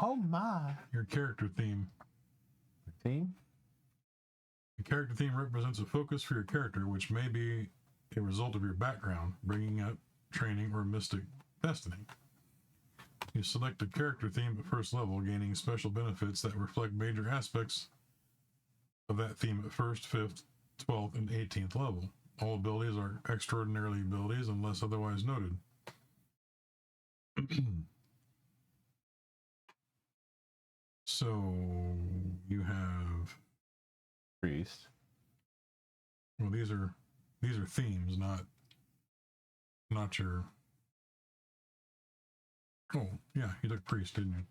Oh my. your character theme. Team? The character theme represents a focus for your character, which may be a result of your background, bringing up, training, or mystic destiny. You select a character theme at first level, gaining special benefits that reflect major aspects of that theme at 1st, 5th, 12th, and 18th level. All abilities are extraordinary abilities unless otherwise noted. So you have, Priest. well, these are themes, not your. Oh yeah, you took priest, didn't you?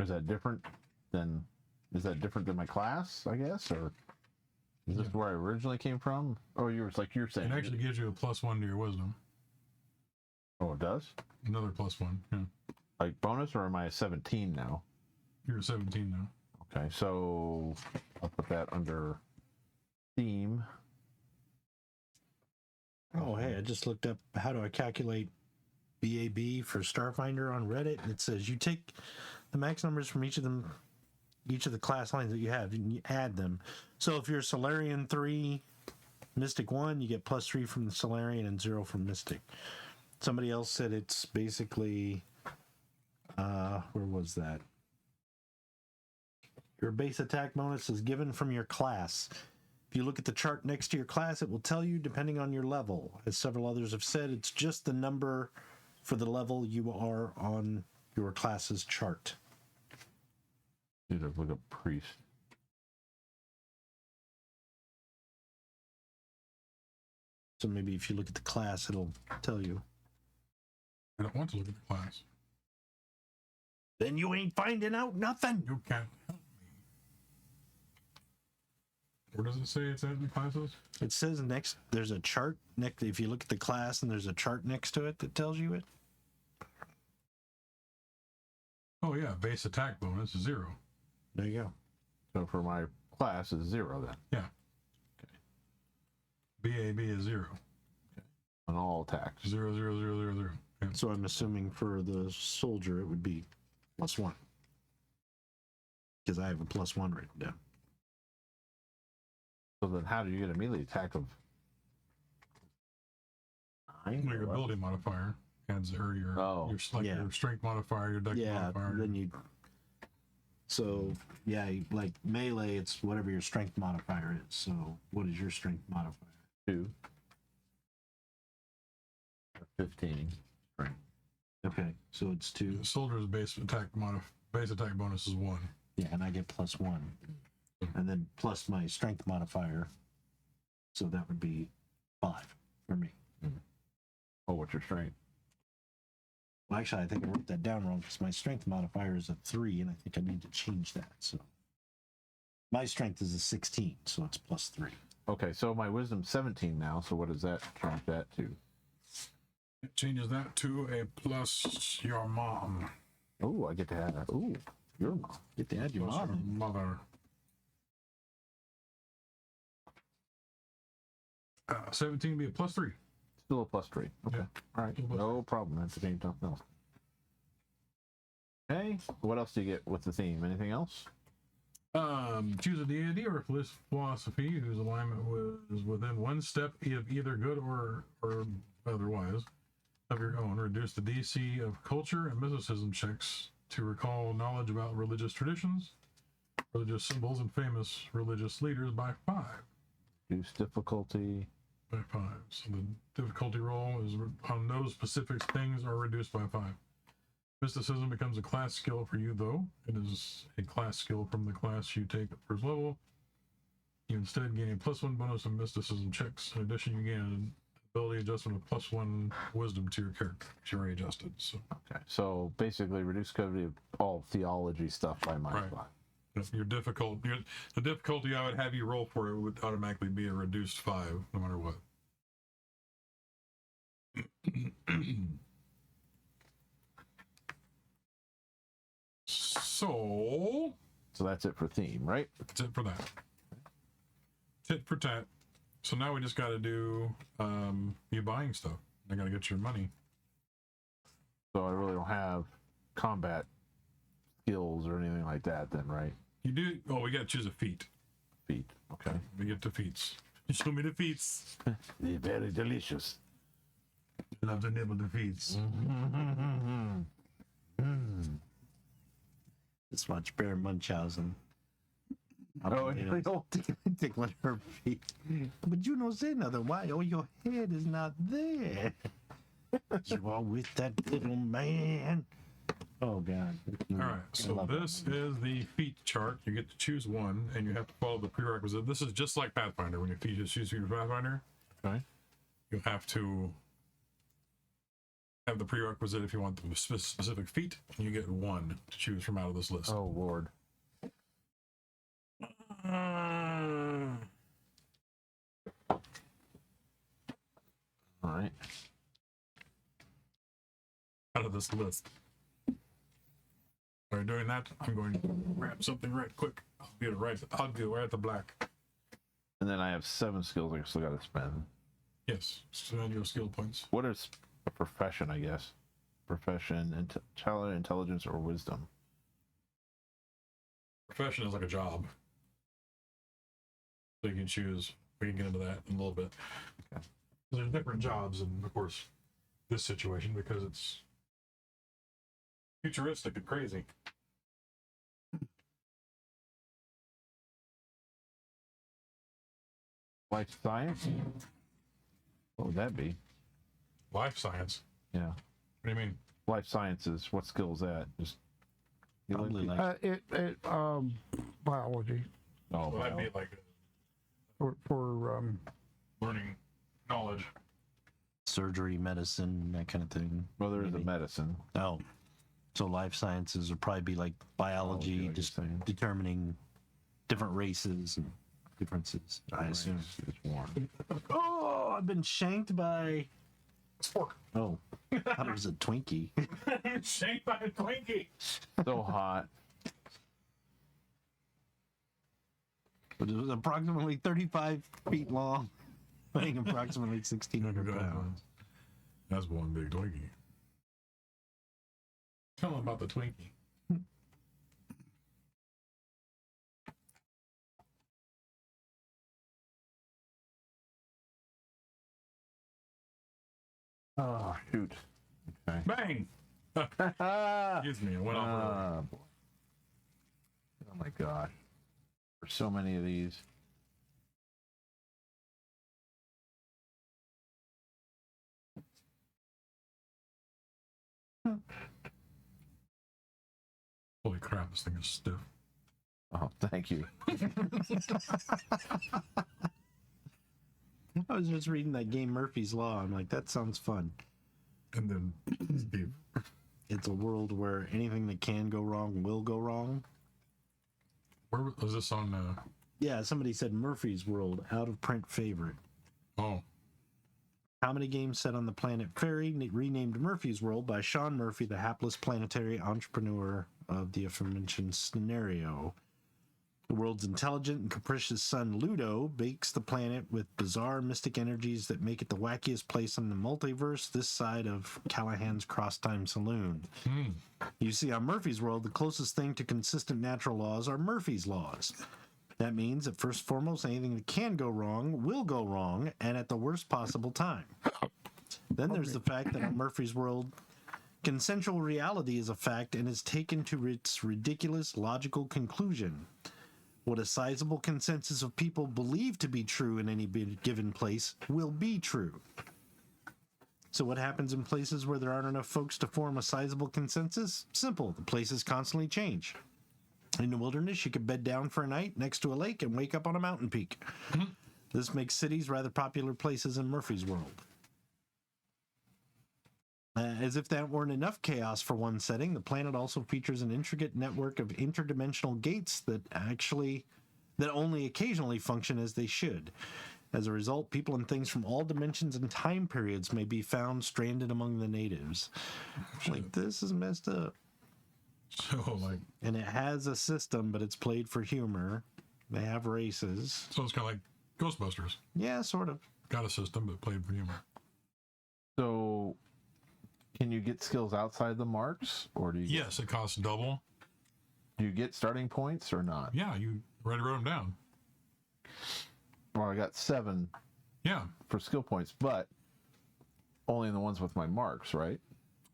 Is that different than my class, I guess? Or is this where I originally came from? Oh, you're saying. It actually gives you a +1 to your wisdom. Oh, it does? Another +1. Yeah, Like bonus, or am I a 17 now? you're at 17 now. Okay, so I'll put that under theme. Oh, hey, I just looked up how do I calculate BAB for Starfinder on Reddit, and it says you take the max numbers from each of the class lines that you have, and you add them. So if you're Solarian 3, Mystic 1, you get +3 from the Solarian and 0 from Mystic. Somebody else said it's basically, where was that? Your base attack bonus is given from your class. If you look at the chart next to your class, it will tell you depending on your level. As several others have said, it's just the number for the level you are on your class's chart. Need to look up priest. So maybe if you look at the class, it'll tell you. I don't want to look at the class. Then you ain't finding out nothing. You can't help me. Where does it say it's at in the classes? It says next, there's a chart next. If you look at the class and there's a chart next to it that tells you it. Oh yeah, base attack bonus is 0. There you go. So for my class is 0 then. Yeah. BAB is 0. On all attacks. 0, 0, 0, 0, 0. Yeah. So I'm assuming for the soldier it would be +1. Because I have a +1 written down. So then how do you get a melee attack of 9? Your ability modifier adds or your Yeah. your strength modifier, your dex Yeah, modifier. then you. So yeah, like melee, it's whatever your strength modifier is. So what is your strength modifier? 2. 15. Okay, so it's 2. The soldier's base attack bonus is 1. Yeah, and I get +1, and then plus my strength modifier. So that would be 5 for me. Oh, what's your strength? Well, actually, I think I wrote that down wrong because my strength modifier is a 3, and I think I need to change that. So my strength is a 16, so it's +3. Okay, so my wisdom's 17 now, so what does that change that to? It changes that to a plus your mom. Oh, I get to have that. Ooh, your mom. Get to add your Plus your mom in. mother. 17 would be a +3. Still a +3. Okay. Yeah. All right. Still a No problem. That's the same something else. Okay. What else do you get with the theme? Anything else? Choose a deity or philosophy whose alignment is within one step of either good or otherwise of your own. Reduce the DC of culture and mysticism checks to recall knowledge about religious traditions, religious symbols, and famous religious leaders by 5. Reduce difficulty. By 5. So the difficulty roll is on those specific things are reduced by 5. Mysticism becomes a class skill for you, though. It is a class skill from the class you take at first level. You instead gain a +1 bonus on mysticism checks. In addition, you gain an ability adjustment of +1 wisdom to your character, which you already adjusted. So, Okay. So basically, reduce difficulty of all theology stuff by -5. if the difficulty I would have you roll for it would automatically be a reduced 5, no matter what. So that's it for theme, right? that's it for that. Tit for tat. So now we just got to do you buying stuff. I got to get your money. So I really don't have combat skills or anything like that, then, right? You do. Oh, we got to choose a feat. Feet. Okay. We get to feats. Show me the feats. They're very delicious. Love to nibble the feats. Just watch Baron Munchausen. Oh, You know, tickling her feet. But you don't say nothing. Why? Oh, your head is not there. You are with that little man. Oh, God. All right. So this is the feat chart. You get to choose one, and you have to follow the prerequisite. This is just like Pathfinder. When you choose your Pathfinder, Okay. you have to have the prerequisite if you want the specific feat, and you get 1 to choose from out of this list. Oh, Lord. All right. Out of this list. While you're doing that, I'm going to grab something right quick. I'll be right at the black. And then I have 7 skills I still got to spend. Yes, spend your skill points. What is a profession, I guess? Profession, talent, intelligence, or wisdom? Profession is like a job. So you can choose. We can get into that in a little bit. Okay. There's different jobs in, of course, this situation because it's futuristic and crazy. Life science? What would that be? Life science. Yeah. What do you mean? Life sciences. What skill is that? Just Probably like Biology oh, Well, that'd be like for learning knowledge. surgery, medicine, that kind of thing. well, there is a maybe. medicine. Oh, so life sciences would probably be like biology, like you're just saying. determining different races and differences, I assume. It's warm. Oh, I've been shanked by. Spork. Oh, I thought it was a Twinkie. Shanked by a Twinkie. So hot. But it was approximately 35 feet long, weighing approximately 1,600 pounds. That's one big Twinkie. Tell him about the Twinkie. Oh, shoot. Okay. Bang! Excuse me, I went off. Boy. Oh my god. There's so many of these. Holy crap, this thing is stiff. Oh, thank you. I was just reading that game Murphy's Law. I'm like, that sounds fun. And then Steve. It's a world where anything that can go wrong will go wrong. Where was this on? Yeah, somebody said Murphy's World, out of print favorite. Oh, How many games set on the planet Fairy, renamed Murphy's World by Sean Murphy, the hapless planetary entrepreneur of the aforementioned scenario. The world's intelligent and capricious son Ludo bakes the planet with bizarre mystic energies that make it the wackiest place in the multiverse this side of Callahan's Crosstime Saloon. You see, on Murphy's World, the closest thing to consistent natural laws are Murphy's Laws. That means that first and foremost, anything that can go wrong will go wrong, and at the worst possible time. Then there's the fact that on Murphy's World, consensual reality is a fact and is taken to its ridiculous logical conclusion. What a sizable consensus of people believe to be true in any given place will be true. So what happens in places where there aren't enough folks to form a sizable consensus? Simple. The places constantly change. In the wilderness, you could bed down for a night next to a lake and wake up on a mountain peak. This makes cities rather popular places in Murphy's World. As if that weren't enough chaos for one setting, the planet also features an intricate network of interdimensional gates that only occasionally function as they should. As a result, people and things from all dimensions and time periods may be found stranded among the natives. Like, this is messed up. so like, And it has a system, but it's played for humor. They have races. so it's kind of like Ghostbusters. Yeah, sort of. Got a system, but played for humor. So, can you get skills outside the marks, or do you? Yes, it costs double. Do you get starting points or not? Yeah, you already wrote them down. Well, I got 7 Yeah. for skill points, but only in the ones with my marks, right?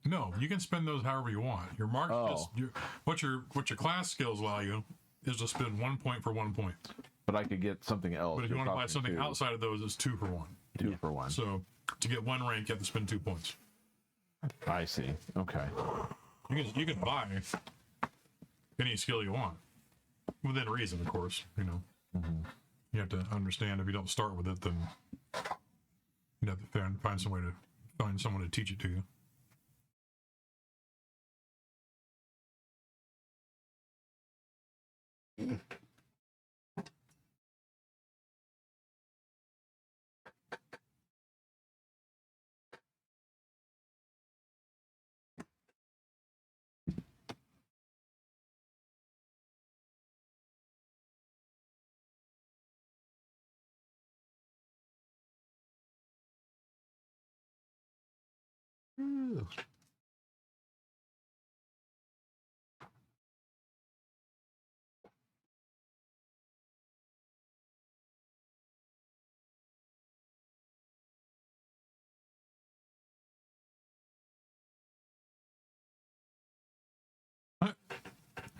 No, you can spend those however you want. Your mark, what your class skills allow you is to spend 1 point for 1 point. But I could get something else. But if you You're want to buy talking something 2. outside of those, it's 2 for 1. 2 for 1. So to get 1 rank, you have to spend 2 points. I see. Okay. You can buy any skill you want within reason, of course. You know, you have to understand if you don't start with it, then you have to find someone to teach it to you.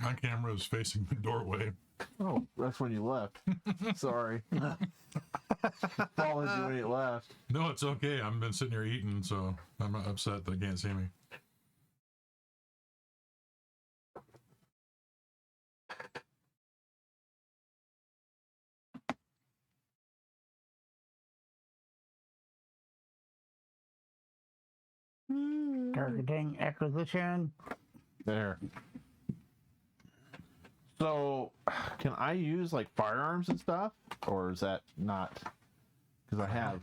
My camera is facing the doorway. Oh, that's when you left. Sorry. Followed you when you left. No, it's okay. I've been sitting here eating, so I'm not upset that they can't see me. Targeting acquisition. There. So, can I use like firearms and stuff, or is that not? Because I have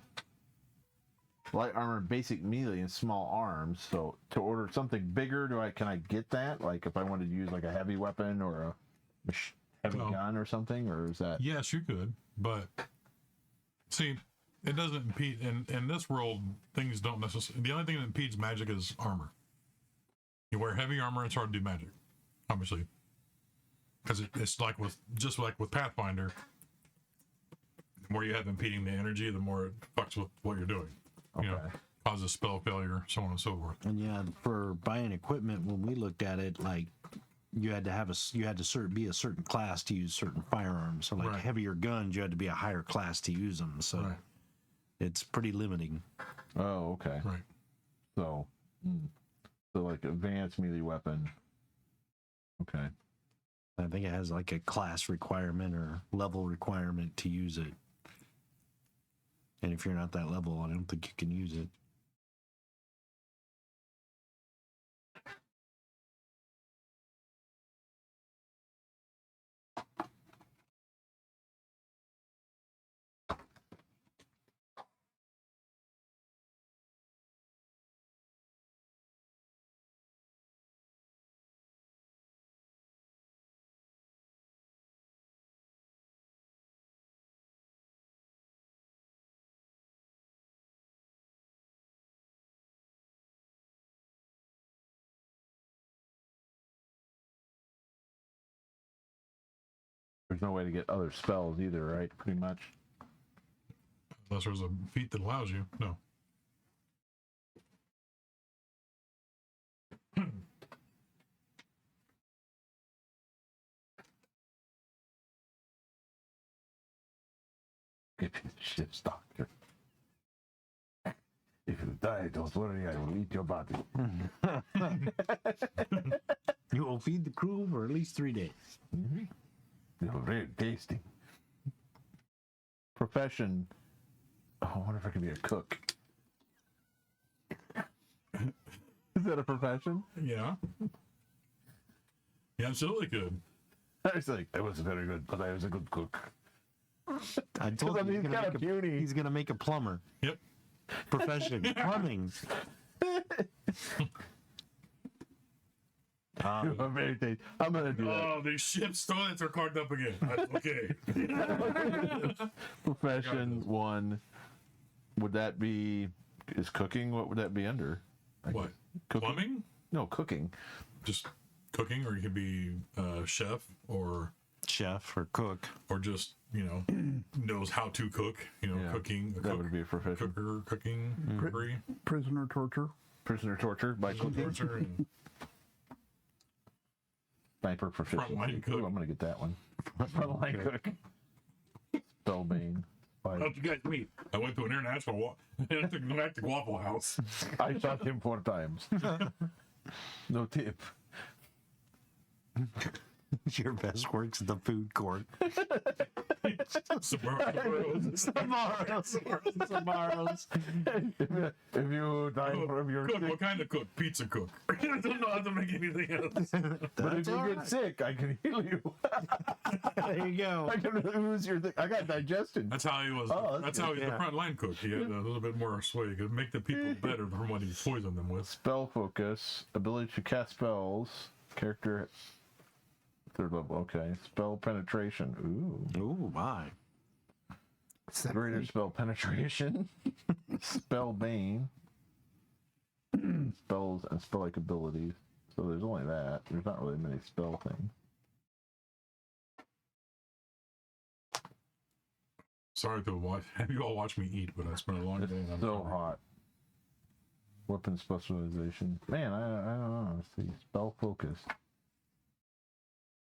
light armor, basic melee, and small arms. So, to order something bigger, can I get that? Like, if I wanted to use like a heavy weapon or a heavy gun or something, or is that? Yes, you could, but see, it doesn't impede. In this world, things don't necessarily. The only thing that impedes magic is armor. You wear heavy armor, it's hard to do magic, obviously. Because it's like with Pathfinder, the more you have impeding the energy, the more it fucks with what you're doing. You know, causes spell failure, so on and so forth. And yeah, for buying equipment, when we looked at it, like you had to be a certain class to use certain firearms. So like Right. heavier guns, you had to be a higher class to use them. So Right. it's pretty limiting. Oh, okay. Right. So, so like advanced melee weapon. Okay. I think it has like a class requirement or level requirement to use it. And if you're not that level, I don't think you can use it. There's no way to get other spells either, right? Pretty much. Unless there's a feat that allows you. No. Get me the ship's doctor. If you die, don't worry, I will eat your body. You will feed the crew for at least 3 days. They were very tasty. Profession. Oh, I wonder if I could be a cook. Is that a profession? Yeah. Yeah, absolutely good. I was like, I was very good, but I was a good cook. I told you he's gonna make a plumber. Yep. Profession, plumbing. I'm very tasty. I'm gonna do that. Oh, these ship's toilets are clogged up again. Okay. Profession one. Would that be? Is cooking? What would that be under? What? Cooking? Plumbing? No, cooking. Just cooking, or you could be chef, or Chef or cook. just knows how to cook. Yeah, Cooking. that would be a profession. Cooker, cooking, cookery, Prisoner torture. Prisoner torture by cooking. torture, and Sniper proficiency. Frontline cook. Ooh, I'm gonna get that one. Frontline cook. Spellbane. how'd you guys meet? I went to an international intergalactic Waffle House. I shot him 4 times. No tip. Your best works at the food court. Samaros. If you die from your Cook, sick, what kind of cook? Pizza cook. I don't know how to make anything else. but if you get sick, I can heal you. There you go. I can lose your thing. I got digestion. That's how he was. Oh, that's good. how he's the front line cook. He had a little bit more sway. He could make the people better from what he poisoned them with. Spell focus, ability to cast spells, character 3rd level. Okay, spell penetration. Ooh, Oh my. greater spell penetration, spell bane, spells and spell-like abilities. So there's only that. There's not really many spell things. Sorry to watch. Have you all watched me eat? But I spent a long day. and I'm So sorry. hot. Weapon specialization. Man, I don't know. Let's see. Spell focus.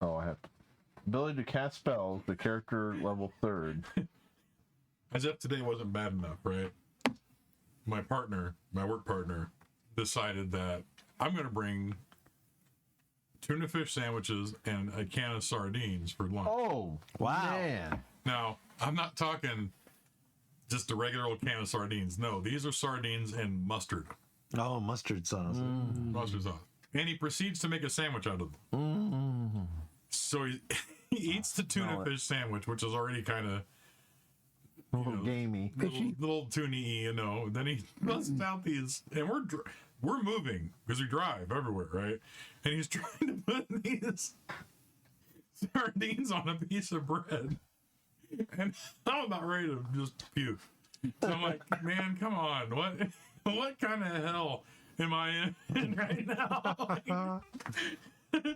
Oh, I have ability to cast spells. The character level 3rd. As if today wasn't bad enough, right? My work partner, decided that I'm going to bring tuna fish sandwiches and a can of sardines for lunch. Oh, Wow. man. Now, I'm not talking just a regular old can of sardines. No, these are sardines and mustard. Oh, mustard sauce. Mustard sauce. And he proceeds to make a sandwich out of them. So he eats the tuna fish sandwich, which is already kind of A little gamey. little tunny, Then he busts out these, and we're moving because we drive everywhere, right? And he's trying to put these sardines on a piece of bread, and I'm about ready to just puke. So I'm like, man, come on, what kind of hell am I in right now? There's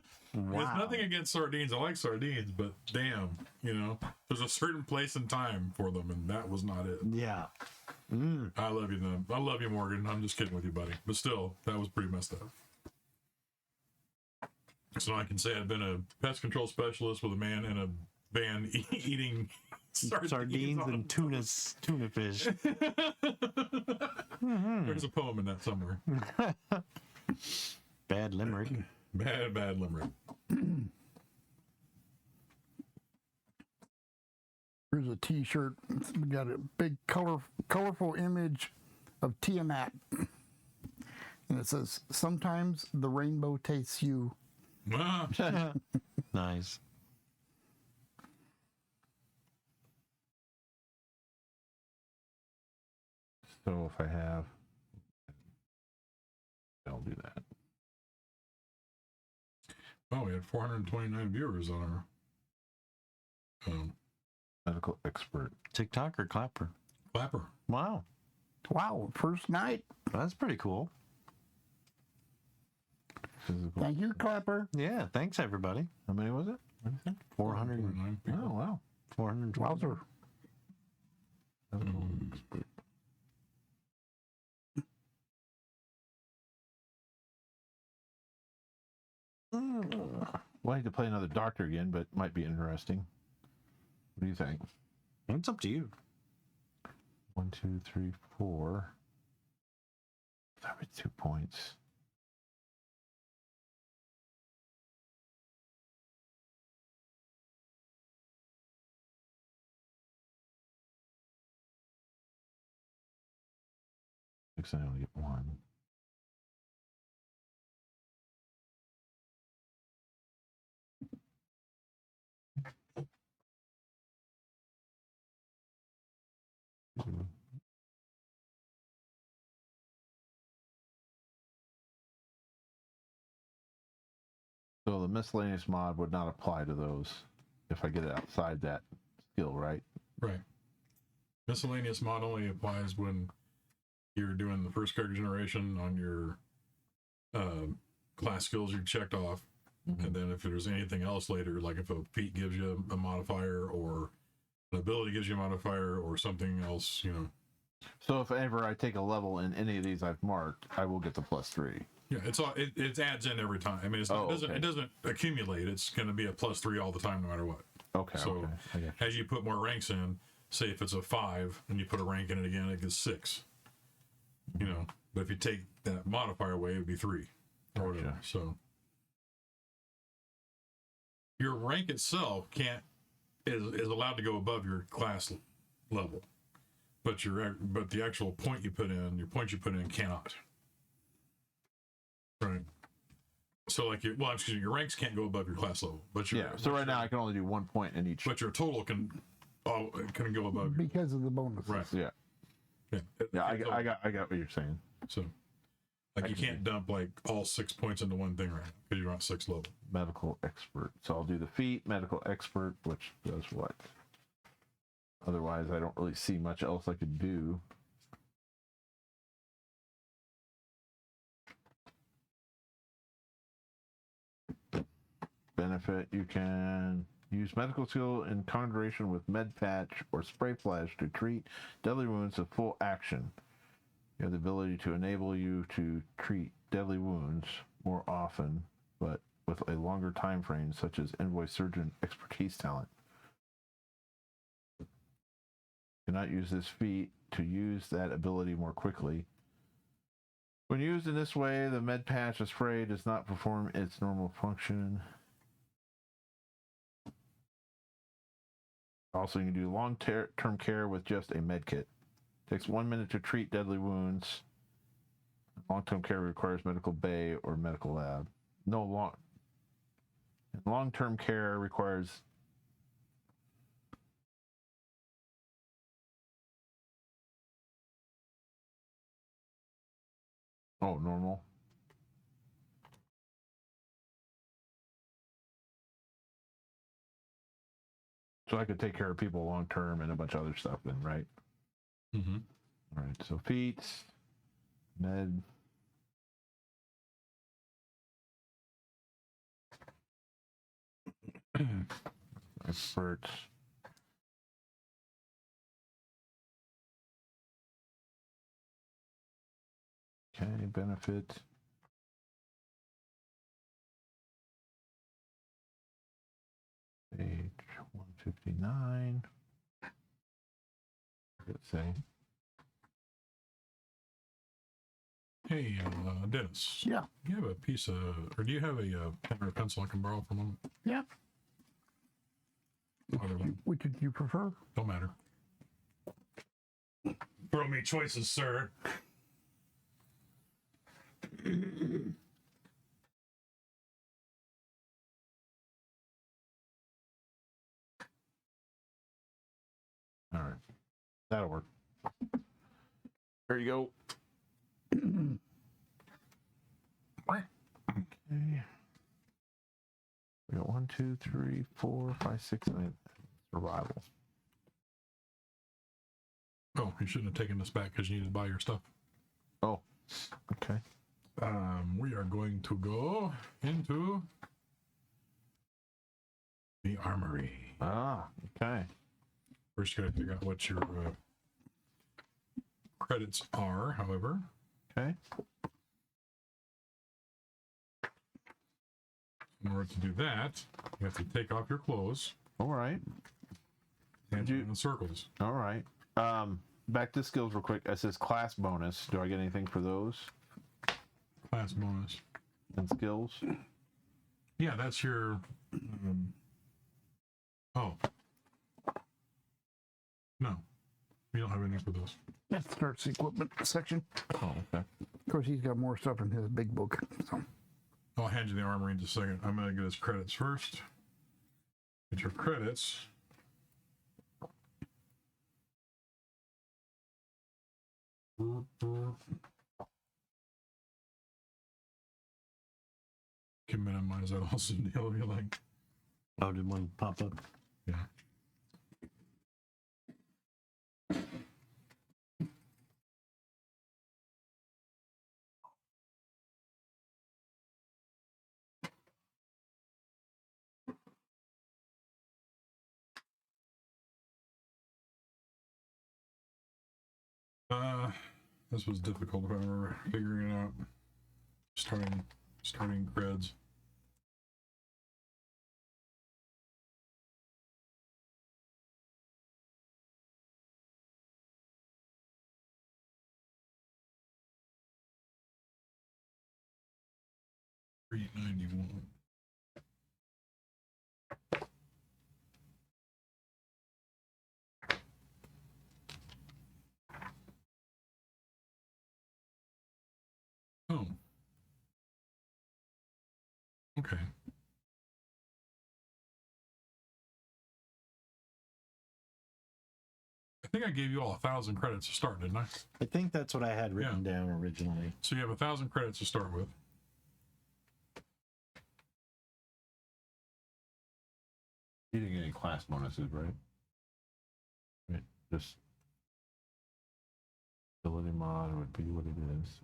nothing against sardines. I like sardines, but damn, there's a certain place and time for them, and that was not it. Yeah. I love you, though. I love you, Morgan. I'm just kidding with you, buddy. But still, that was pretty messed up. So I can say I've been a pest control specialist with a man in a van eating Sardines and tuna fish. There's a poem in that somewhere. Bad limerick. Bad limerick. Here's a T-shirt. It's got a big colorful image of Tiamat, and it says, "Sometimes the rainbow tastes you." Ah, Nice. So if I have, I'll do that. oh, we had 429 viewers on our Medical expert. TikTok or Clapper? Clapper. Wow. Wow, first night. That's pretty cool. Physical. Thank you, Clapper. Yeah, thanks everybody. How many was it? 400. 429 people. Oh wow. 420. Wowzer. Medical expert. Well, I hate to play another doctor again, but might be interesting. What do you think? It's up to you. 1, 2, 3, 4. That was 2 points. Looks like I only get 1. So the miscellaneous mod would not apply to those if I get it outside that skill, right? Right. Miscellaneous mod only applies when you're doing the first character generation on your class skills you checked off. Mm-hmm. And then if there's anything else later, like if a feat gives you a modifier or an ability gives you a modifier or something else, you know. So if ever I take a level in any of these I've marked, I will get the +3. Yeah, it's all it adds in every time. I mean, it doesn't accumulate. It's going to be a +3 all the time, no matter what. Okay. So okay. I got you. as you put more ranks in, say if it's a 5 and you put a rank in it again, it gets 6. You know, but if you take that modifier away, it would be 3 or whatever. Gotcha. So your rank itself is allowed to go above your class level, but the actual point you put in cannot. Right. So like your ranks can't go above your class level, but Yeah. So right now I can only do 1 point in each. but your total can go above your, Because of the bonuses. right. Yeah. Yeah. Yeah. I got what you're saying. So like you can't dump like all 6 points into one thing right now because you're not 6 level. Medical expert. So I'll do the feat, medical expert, which does what? Otherwise, I don't really see much else I could do. Benefit, you can use medical skill in combination with med patch or spray flash to treat deadly wounds with full action. You have the ability to enable you to treat deadly wounds more often, but with a longer time frame, such as invoice surgeon expertise talent. Cannot use this feat to use that ability more quickly. When used in this way, the med patch or spray does not perform its normal function. Also, you can do long-term care with just a med kit. Takes 1 minute to treat deadly wounds. Long-term care requires medical bay or medical lab. Long-term care requires normal. So I could take care of people long term and a bunch of other stuff then, right? Mm-hmm. All right. So feats, med. Experts. Okay, benefit. Page 159. Let's say. Hey, Dennis. Yeah. You have a piece of, or do you have a pen or a pencil I can borrow from him? Yeah. Either one. Which did you prefer? Don't matter. Throw me choices, sir. All right. That'll work. There you go. Okay. We got 1, 2, 3, 4, 5, 6, and survival. Oh, you shouldn't have taken this back because you need to buy your stuff. Oh, okay. We are going to go into the armory. Ah, okay. First, you got to figure out what your credits are, however. Okay. In order to do that, you have to take off your clothes All right. and do in circles. All right. Back to skills real quick. It says class bonus. Do I get anything for those? Class bonus. And skills? Yeah, that's your. Oh. No. We don't have anything for those. That starts the equipment section. Oh, okay. Of course, he's got more stuff in his big book. So. I'll hand you the armory in just a second. I'm going to get his credits first. Get your credits. Can minimize that also, Neil, if you like. Oh, did one pop up? Yeah. This was difficult if I remember figuring it out. Starting creds. $391. Oh. Okay. I think I gave you all 1,000 credits to start, didn't I? I think that's what I had written down originally. So you have 1,000 credits to start with. You didn't get any class bonuses, right? Right. Just ability mod would be what it is.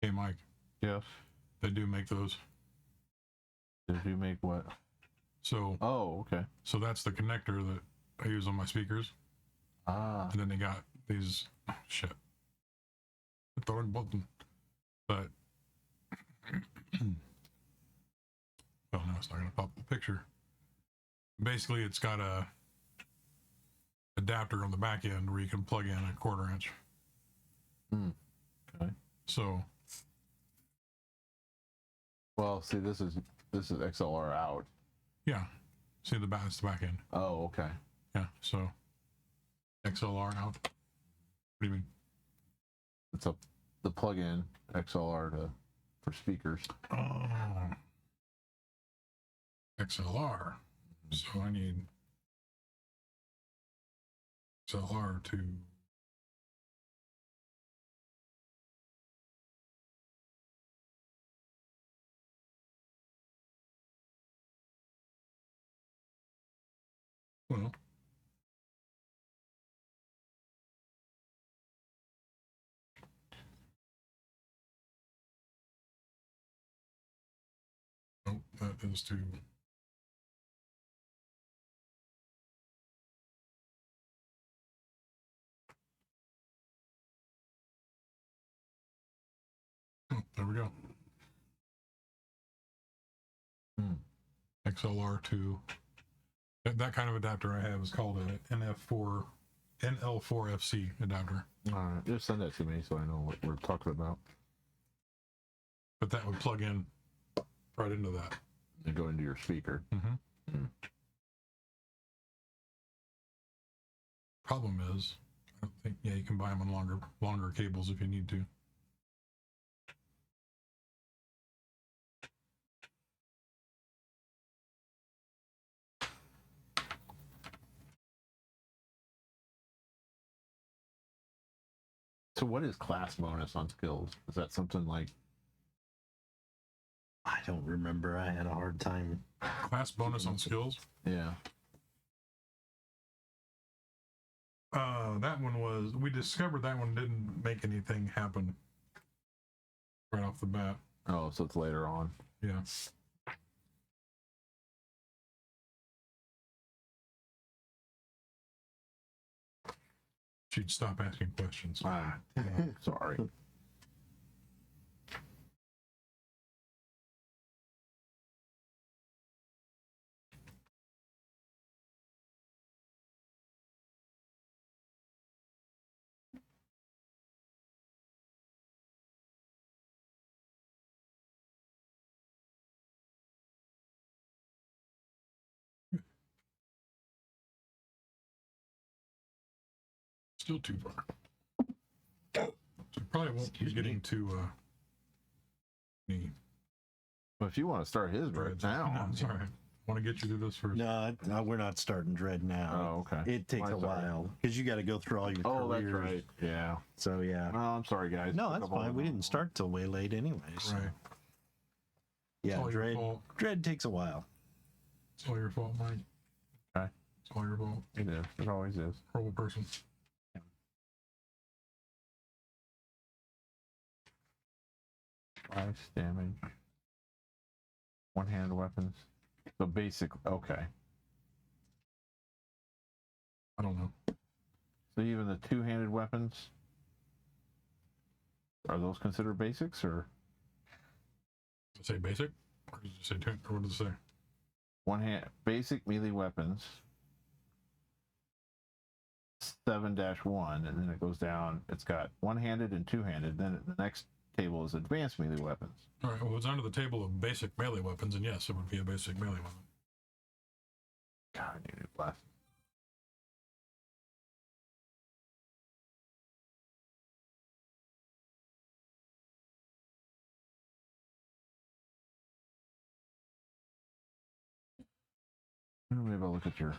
Hey, Mike, Yes. they do make those. Did you make what? So, Oh, okay. so that's the connector that I use on my speakers. Ah. And then they got these, oh, shit. Hit the wrong button. But, oh no, it's not going to pop the picture. Basically, it's got a adapter on the back end where you can plug in a 1/4 inch. Okay. So Well, see, this is XLR out. yeah, see the back, it's the back end. Oh, okay. Yeah, so XLR out. What do you mean? It's the plug-in XLR for speakers. Oh, XLR. So I need XLR to. Well, oh, that is to. Oh, there we go. XLR to. That kind of adapter I have is called a NL4FC adapter. All right, just send that to me so I know what we're talking about. But that would plug in right into that. And go into your speaker. Problem is, I don't think, yeah, you can buy them on longer cables if you need to. So what is class bonus on skills? Is that something like? I don't remember. I had a hard time. Class bonus on skills. Yeah. That one was, we discovered that one didn't make anything happen right off the bat. Oh, so it's later on. Yeah. She'd stop asking questions. Sorry. Still too far. So probably won't be getting to me. Well, if you want to start his right now, No, sorry. I want to get you through this first. No, we're not starting Dread now. Oh, okay. It takes My a sorry. while because you got to go through all your careers. That's right. Yeah. So yeah. Oh, I'm sorry, guys. No, Took that's up all fine. the We time. didn't start till way late anyway. So. Right. Yeah, all your Dread. fault. Dread takes a while. It's all your fault, Mike. Okay. It's all your fault. It is. It always is. Horrible person. Ice damage. One-handed weapons. So basic. Okay. I don't know. So even the two-handed weapons, are those considered basics or Does it say basic? Or does it say two? Or what does it say? one hand basic melee weapons? 7-1, and then it goes down. It's got one-handed and two-handed. Then the next table is advanced melee weapons. All right. Well, it's under the table of basic melee weapons, and yes, it would be a basic melee weapon. God, I need new glasses. Maybe I'll look at your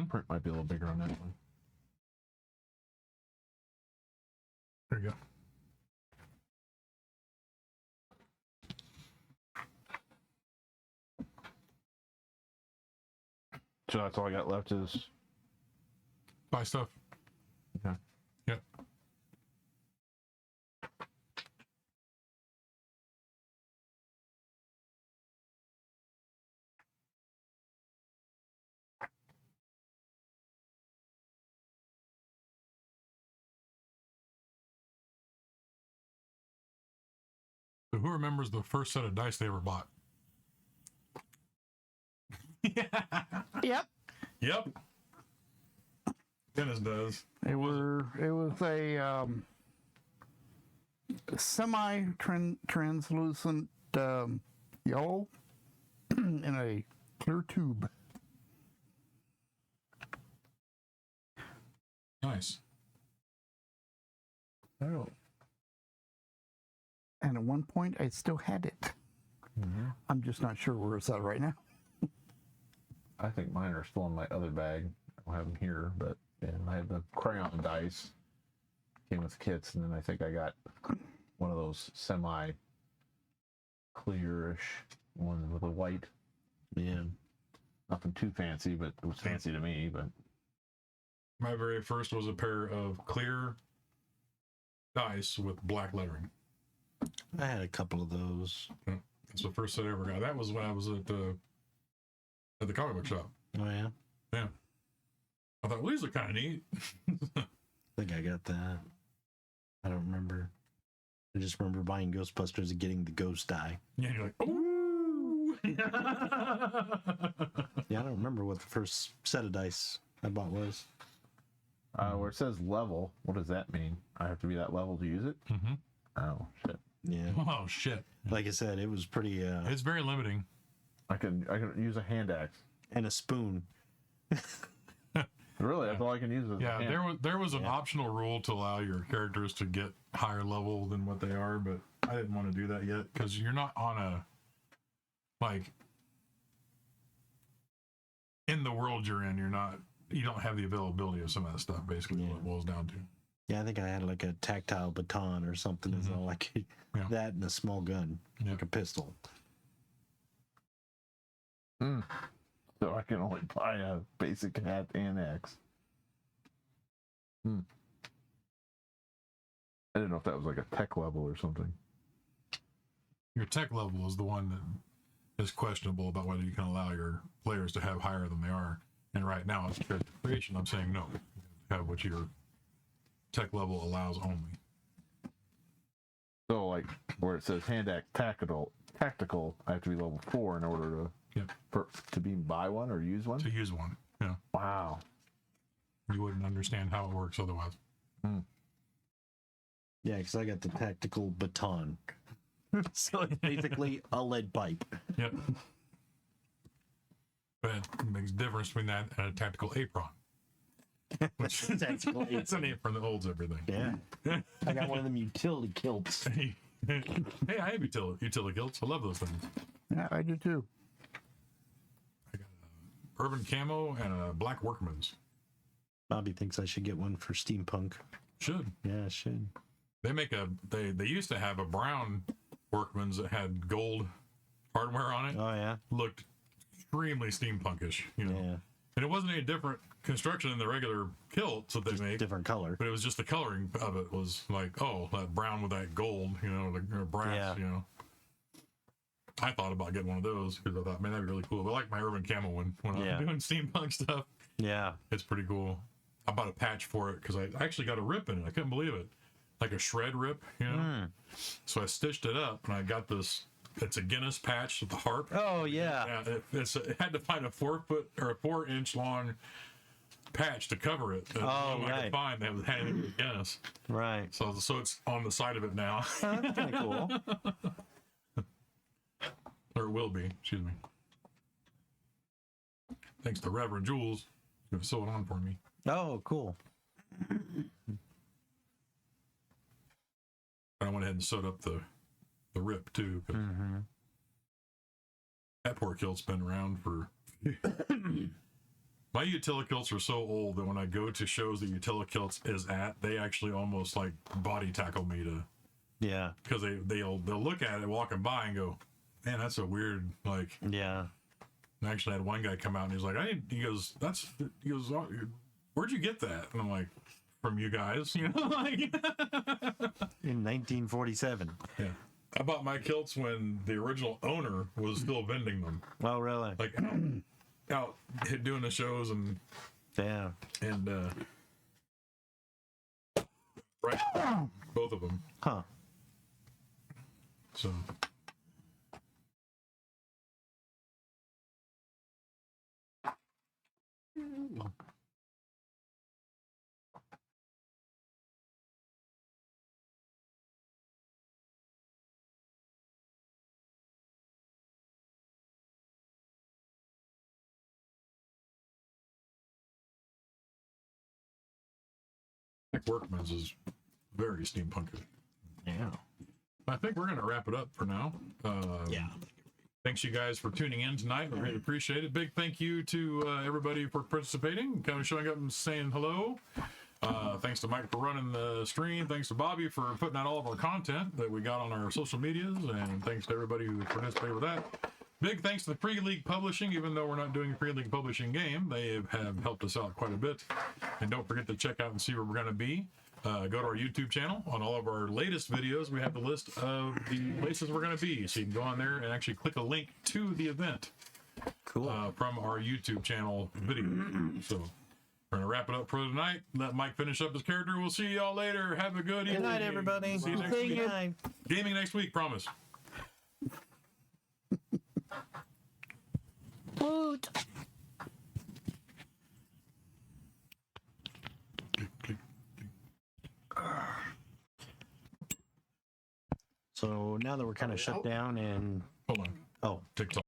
print. Might be a little bigger on that one. There you go. So that's all I got left is Buy stuff. okay. Yep. So who remembers the first set of dice they ever bought? Yep. Yep. Dennis does. It was a semi-translucent yellow in a clear tube. Nice. Oh. And at one point, I still had it. Mm-hmm. I'm just not sure where it's at right now. I think mine are still in my other bag. I don't have them here, but I have the crayon dice. Came with kits, and then I think I got one of those semi-clearish ones with a white. Yeah. Nothing too fancy, but it was fancy to me. But My very first was a pair of clear dice with black lettering. I had a couple of those. That's the first set I ever got. That was when I was at the comic book shop. Oh, yeah? Yeah. I thought, well, these are kind of neat. I think I got that. I don't remember. I just remember buying Ghostbusters and getting the ghost die. Yeah, you're like, ooh. Yeah, I don't remember what the first set of dice I bought was. where it says level, what does that mean? I have to be that level to use it? Mm-hmm. Oh, shit. Yeah. Oh, shit. Like I said, it was pretty... It's very limiting. I can use a hand axe. and a spoon. Really, that's all I can use. Is Yeah, a hand. there was an optional rule to allow your characters to get higher level than what they are, but I didn't want to do that yet because you're not on a like in the world you're in. You don't have the availability of some of that stuff. Basically, what it boils down to. Yeah, I think I had like a tactile baton or something. Is all I could. Yeah. That and a small gun, like a pistol. So I can only buy a basic hat and axe. I didn't know if that was like a tech level or something. Your tech level is the one that is questionable about whether you can allow your players to have higher than they are. And right now, as character creation, I'm saying no. Have what your tech level allows only. So like where it says hand axe tactical, I have to be level 4 in order to to be buy one or use one. To use one, yeah. Wow. You wouldn't understand how it works otherwise. Yeah, because I got the tactical baton. So it's basically a lead pipe. Yep. But it makes a difference between that and a tactical apron. Which Tactical it's an apron that holds everything. Yeah. I got one of them utility kilts. Hey, I have utility kilts. I love those things. Yeah, I do too. I got a urban camo and a black workman's. Bobby thinks I should get one for steampunk. Should. Yeah, I should. They make they used to have a brown workman's that had gold hardware on it. Oh, yeah? Looked extremely steampunkish, you know. Yeah. And it wasn't any different construction than the regular kilts that they Just make. different color. But it was just the coloring of it was like, oh, that brown with that gold, you know, or brass, you know. I thought about getting one of those because I thought, man, that'd be really cool. But I like my urban camo one when I'm doing steampunk stuff. Yeah. It's pretty cool. I bought a patch for it because I actually got a rip in it. I couldn't believe it. Like a shred rip, you know? So I stitched it up and I got this. It's a Guinness patch with the harp. Oh, yeah. It had to find a 4 foot or a 4 inch long patch to cover it. And I could find that had anything with Guinness. Right. So it's on the side of it now. That's kind of cool. Or it will be, excuse me. Thanks to Reverend Jules, who sew it on for me. Oh, cool. I went ahead and sewed up the rip too. That poor kilt's been around for. My utility kilts are so old that when I go to shows that utility kilts is at, they actually almost like body tackle me to. Yeah. Because they'll look at it walking by and go, man, that's a weird like. Yeah. And actually, I had one guy come out and he's like, he goes, oh, where'd you get that? And I'm like, from you guys, you know, like. In 1947. Yeah. I bought my kilts when the original owner was still vending them. Oh, really? Like out doing the shows and Yeah. Right, both of them. Huh. So. Mike Workman's is very steampunky. Yeah. I think we're going to wrap it up for now. Yeah. Thanks you guys for tuning in tonight. We really appreciate it. Big thank you to everybody for participating, kind of showing up and saying hello. Thanks to Mike for running the stream. Thanks to Bobby for putting out all of our content that we got on our social medias. And thanks to everybody who participated with that. Big thanks to the Pre-League Publishing. Even though we're not doing a Pre-League Publishing game, they have helped us out quite a bit. And don't forget to check out and see where we're going to be. Go to our YouTube channel. On all of our latest videos, we have the list of the places we're going to be. So you can go on there and actually click a link to the event. Cool. From our YouTube channel video. So we're going to wrap it up for tonight. Let Mike finish up his character. We'll see y'all later. Have a good evening. Good night, everybody. See you next week. Good night. Gaming next week, promise. Woot. So now that we're kind of shut down and Hold on. oh, TikTok.